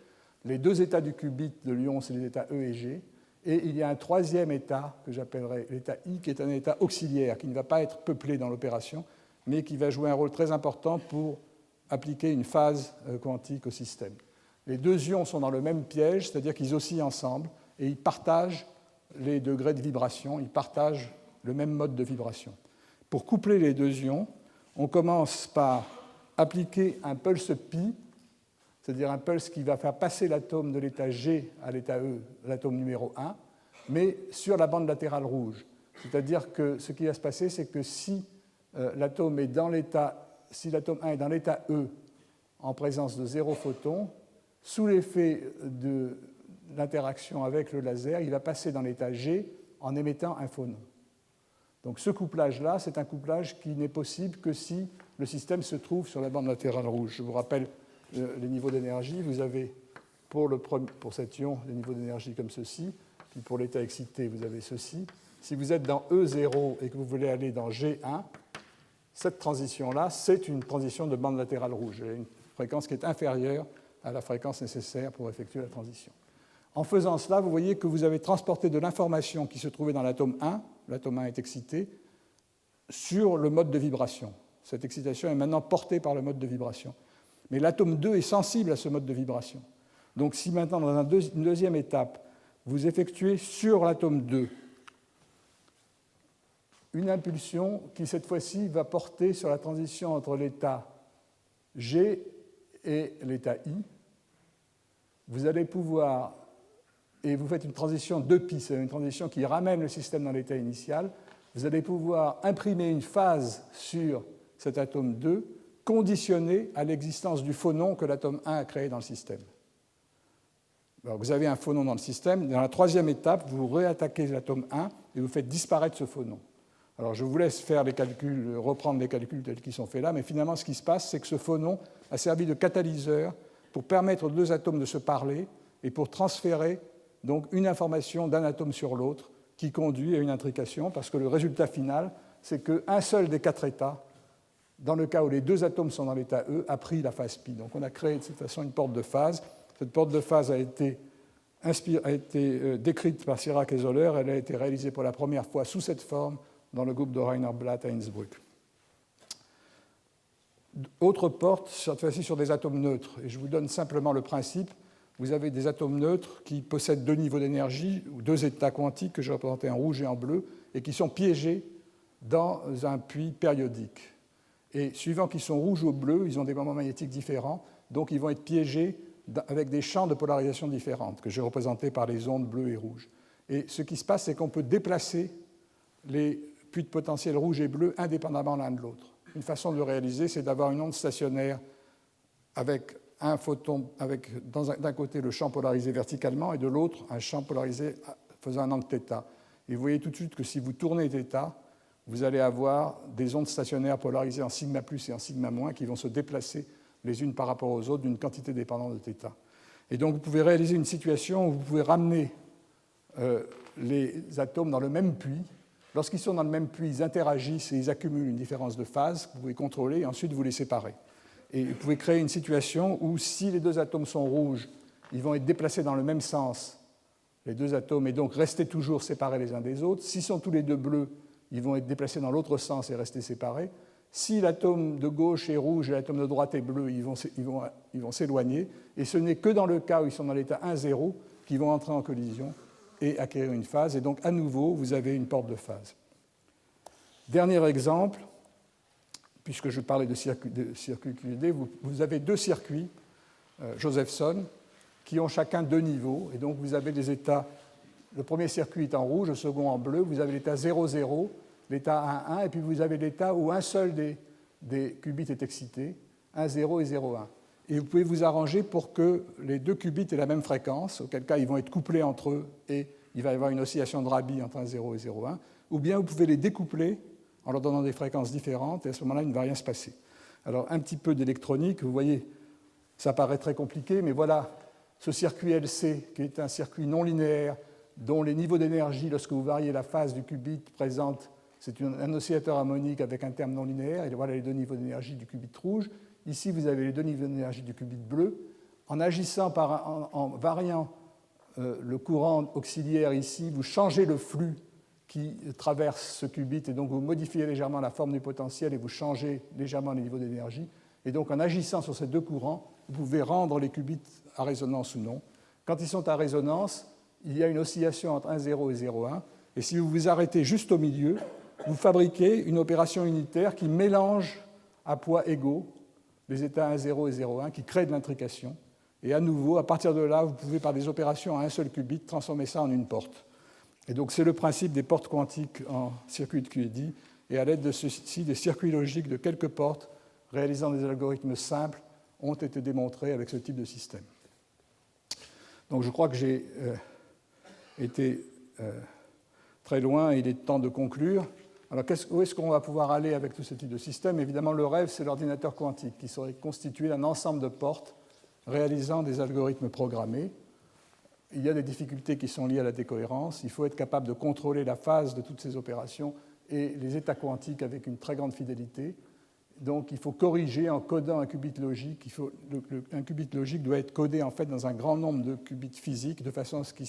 Speaker 1: Les deux états du qubit de l'ion, c'est les états E et G. Et il y a un troisième état que j'appellerai l'état I, qui est un état auxiliaire, qui ne va pas être peuplé dans l'opération, mais qui va jouer un rôle très important pour appliquer une phase quantique au système. Les deux ions sont dans le même piège, c'est-à-dire qu'ils oscillent ensemble, et ils partagent les degrés de vibration, ils partagent le même mode de vibration. Pour coupler les deux ions, on commence par appliquer un pulse pi, c'est-à-dire un pulse qui va faire passer l'atome de l'état G à l'état E, l'atome numéro 1, mais sur la bande latérale rouge. C'est-à-dire que ce qui va se passer, c'est que si l'atome 1 est dans l'état E en présence de 0 photon, sous l'effet de l'interaction avec le laser, il va passer dans l'état G en émettant un phonon. Donc ce couplage-là, c'est un couplage qui n'est possible que si le système se trouve sur la bande latérale rouge. Je vous rappelle les niveaux d'énergie. Vous avez pour cet ion des niveaux d'énergie comme ceci, puis pour l'état excité, vous avez ceci. Si vous êtes dans E0 et que vous voulez aller dans G1, cette transition-là, c'est une transition de bande latérale rouge. Elle a une fréquence qui est inférieure à la fréquence nécessaire pour effectuer la transition. En faisant cela, vous voyez que vous avez transporté de l'information qui se trouvait dans l'atome 1, l'atome 1 est excité, sur le mode de vibration. Cette excitation est maintenant portée par le mode de vibration. Mais l'atome 2 est sensible à ce mode de vibration. Donc si maintenant, dans une deuxième étape, vous effectuez sur l'atome 2 une impulsion qui, cette fois-ci, va porter sur la transition entre l'état G et l'état I, vous allez pouvoir, et vous faites une transition 2π, c'est une transition qui ramène le système dans l'état initial, vous allez pouvoir imprimer une phase sur cet atome 2 conditionnée à l'existence du phonon que l'atome 1 a créé dans le système. Alors, vous avez un phonon dans le système. Dans la troisième étape, vous réattaquez l'atome 1 et vous faites disparaître ce phonon. Alors, je vous laisse faire les calculs, reprendre les calculs tels qu'ils sont faits là, mais finalement, ce qui se passe, c'est que ce phonon a servi de catalyseur pour permettre aux deux atomes de se parler et pour transférer donc une information d'un atome sur l'autre qui conduit à une intrication, parce que le résultat final, c'est qu'un seul des quatre états, dans le cas où les deux atomes sont dans l'état E, a pris la phase π. Donc on a créé de cette façon une porte de phase. Cette porte de phase a été décrite par Sirac et Zoller. Elle a été réalisée pour la première fois sous cette forme dans le groupe de Rainer Blatt à Innsbruck. Autre porte, cette fois-ci sur des atomes neutres. Et je vous donne simplement le principe. Vous avez des atomes neutres qui possèdent deux niveaux d'énergie, ou deux états quantiques que je représentais en rouge et en bleu, et qui sont piégés dans un puits périodique. Et suivant qu'ils sont rouges ou bleus, ils ont des moments magnétiques différents, donc ils vont être piégés avec des champs de polarisation différentes, que j'ai représentés par les ondes bleues et rouges. Et ce qui se passe, c'est qu'on peut déplacer les puits de potentiel rouge et bleu indépendamment l'un de l'autre. Une façon de le réaliser, c'est d'avoir une onde stationnaire avec un photon, avec d'un côté le champ polarisé verticalement et de l'autre un champ polarisé faisant un angle θ. Et vous voyez tout de suite que si vous tournez θ, vous allez avoir des ondes stationnaires polarisées en sigma plus et en sigma moins qui vont se déplacer les unes par rapport aux autres d'une quantité dépendante de θ. Et donc vous pouvez réaliser une situation où vous pouvez ramener les atomes dans le même puits. Lorsqu'ils sont dans le même puits, ils interagissent et ils accumulent une différence de phase que vous pouvez contrôler et ensuite vous les séparer. Et vous pouvez créer une situation où si les deux atomes sont rouges, ils vont être déplacés dans le même sens, les deux atomes, et donc rester toujours séparés les uns des autres. S'ils sont tous les deux bleus, ils vont être déplacés dans l'autre sens et rester séparés. Si l'atome de gauche est rouge et l'atome de droite est bleu, ils vont s'éloigner. Et ce n'est que dans le cas où ils sont dans l'état 1,0 qu'ils vont entrer en collision et acquérir une phase. Et donc, à nouveau, vous avez une porte de phase. Dernier exemple, puisque je parlais de circuits QED, vous avez deux circuits Josephson qui ont chacun deux niveaux. Et donc, vous avez des états. Le premier circuit est en rouge, le second en bleu. Vous avez l'état 0,0, l'état 1,1, et puis vous avez l'état où un seul des qubits est excité, 1,0 et 0,1. Et vous pouvez vous arranger pour que les deux qubits aient la même fréquence, auquel cas ils vont être couplés entre eux et il va y avoir une oscillation de Rabi entre 1,0 et 0,1. Ou bien vous pouvez les découpler en leur donnant des fréquences différentes et à ce moment-là, il ne va rien se passer. Alors, un petit peu d'électronique, vous voyez, ça paraît très compliqué, mais voilà ce circuit LC qui est un circuit non linéaire dont les niveaux d'énergie, lorsque vous variez la phase du qubit, présente, c'est un oscillateur harmonique avec un terme non linéaire, et voilà les deux niveaux d'énergie du qubit rouge. Ici, vous avez les deux niveaux d'énergie du qubit bleu. En agissant en variant le courant auxiliaire ici, vous changez le flux qui traverse ce qubit, et donc vous modifiez légèrement la forme du potentiel et vous changez légèrement les niveaux d'énergie. Et donc, en agissant sur ces deux courants, vous pouvez rendre les qubits à résonance ou non. Quand ils sont à résonance, il y a une oscillation entre 1,0 et 0,1. Et si vous vous arrêtez juste au milieu, vous fabriquez une opération unitaire qui mélange à poids égaux les états 1,0 et 0,1, qui crée de l'intrication. Et à nouveau, à partir de là, vous pouvez, par des opérations à un seul qubit, transformer ça en une porte. Et donc, c'est le principe des portes quantiques en circuit de QED. Et à l'aide de ceci, des circuits logiques de quelques portes réalisant des algorithmes simples ont été démontrés avec ce type de système. Donc, je crois que j'ai été très loin et il est temps de conclure. Alors, où est-ce qu'on va pouvoir aller avec tout ce type de système? Évidemment, le rêve, c'est l'ordinateur quantique, qui serait constitué d'un ensemble de portes réalisant des algorithmes programmés. Il y a des difficultés qui sont liées à la décohérence. Il faut être capable de contrôler la phase de toutes ces opérations et les états quantiques avec une très grande fidélité. Donc, il faut corriger en codant un qubit logique. Un qubit logique doit être codé en fait dans un grand nombre de qubits physiques, de façon à ce qu'il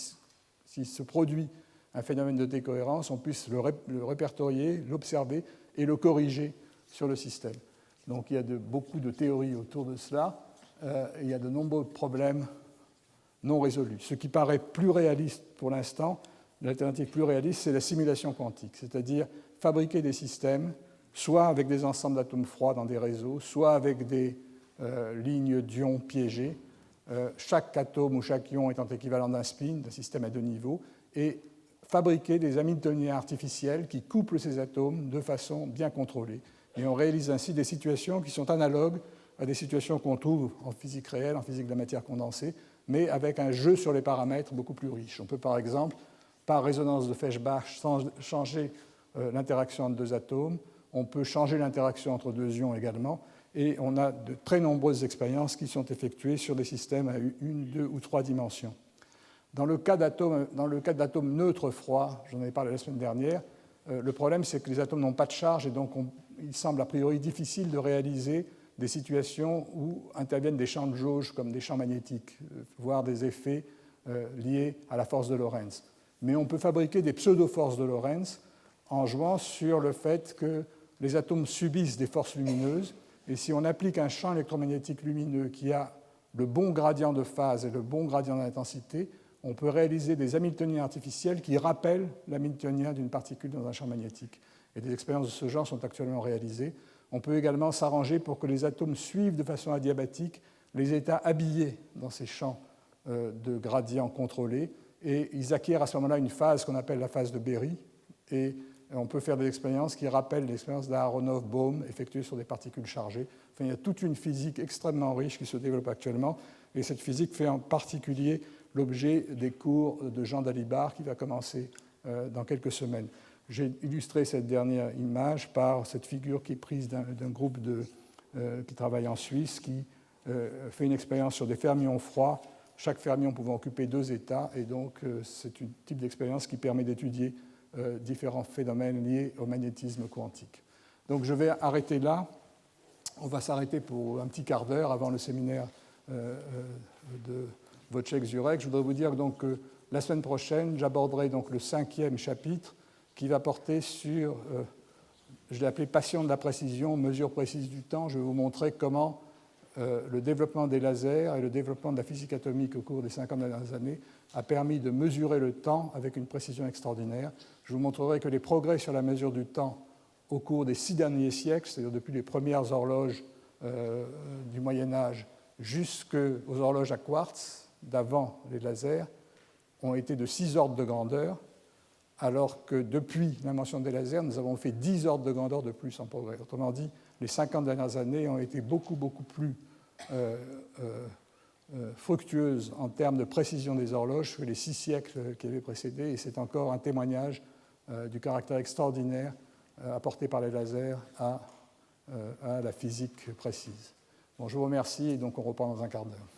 Speaker 1: s'il se produit un phénomène de décohérence, on puisse le répertorier, l'observer et le corriger sur le système. Donc il y a beaucoup de théories autour de cela. Il y a de nombreux problèmes non résolus. Ce qui paraît plus réaliste pour l'instant, l'alternative plus réaliste, c'est la simulation quantique, c'est-à-dire fabriquer des systèmes, soit avec des ensembles d'atomes froids dans des réseaux, soit avec des lignes d'ions piégées, chaque atome ou chaque ion étant équivalent d'un spin, d'un système à deux niveaux, et fabriquer des Hamiltoniens artificiels qui couplent ces atomes de façon bien contrôlée. Et on réalise ainsi des situations qui sont analogues à des situations qu'on trouve en physique réelle, en physique de la matière condensée, mais avec un jeu sur les paramètres beaucoup plus riche. On peut par exemple, par résonance de Feshbach, changer l'interaction entre deux atomes, on peut changer l'interaction entre deux ions également, et on a de très nombreuses expériences qui sont effectuées sur des systèmes à une, deux ou trois dimensions. Dans le cas d'atomes neutres froids, j'en ai parlé la semaine dernière, le problème c'est que les atomes n'ont pas de charge et donc il semble a priori difficile de réaliser des situations où interviennent des champs de jauge comme des champs magnétiques, voire des effets liés à la force de Lorentz. Mais on peut fabriquer des pseudo-forces de Lorentz en jouant sur le fait que les atomes subissent des forces lumineuses, et si on applique un champ électromagnétique lumineux qui a le bon gradient de phase et le bon gradient d'intensité, on peut réaliser des Hamiltoniens artificiels qui rappellent l'Hamiltonien d'une particule dans un champ magnétique. Et des expériences de ce genre sont actuellement réalisées. On peut également s'arranger pour que les atomes suivent de façon adiabatique les états habillés dans ces champs de gradients contrôlés, et ils acquièrent à ce moment-là une phase qu'on appelle la phase de Berry, et on peut faire des expériences qui rappellent l'expérience d'Aharonov-Bohm effectuée sur des particules chargées. Enfin, il y a toute une physique extrêmement riche qui se développe actuellement, et cette physique fait en particulier l'objet des cours de Jean Dalibard qui va commencer dans quelques semaines. J'ai illustré cette dernière image par cette figure qui est prise d'un groupe qui travaille en Suisse, qui fait une expérience sur des fermions froids, chaque fermion pouvant occuper 2 états, et donc c'est un type d'expérience qui permet d'étudier différents phénomènes liés au magnétisme quantique. Donc je vais arrêter là. On va s'arrêter pour un petit quart d'heure avant le séminaire de Wojciech-Zurek. Je voudrais vous dire donc que la semaine prochaine, j'aborderai donc le 5e chapitre qui va porter sur, je l'ai appelé passion de la précision, mesure précise du temps. Je vais vous montrer comment le développement des lasers et le développement de la physique atomique au cours des 50 dernières années a permis de mesurer le temps avec une précision extraordinaire. Je vous montrerai que les progrès sur la mesure du temps au cours des 6 derniers siècles, c'est-à-dire depuis les premières horloges du Moyen-Âge jusqu'aux horloges à quartz d'avant les lasers, ont été de 6 ordres de grandeur, alors que depuis l'invention des lasers, nous avons fait 10 ordres de grandeur de plus en progrès. Autrement dit, les 50 dernières années ont été beaucoup plus fructueuses en termes de précision des horloges que les 6 siècles qui avaient précédé, et c'est encore un témoignage du caractère extraordinaire apporté par les lasers à la physique précise. Bon, je vous remercie, et donc on reprend dans un quart d'heure.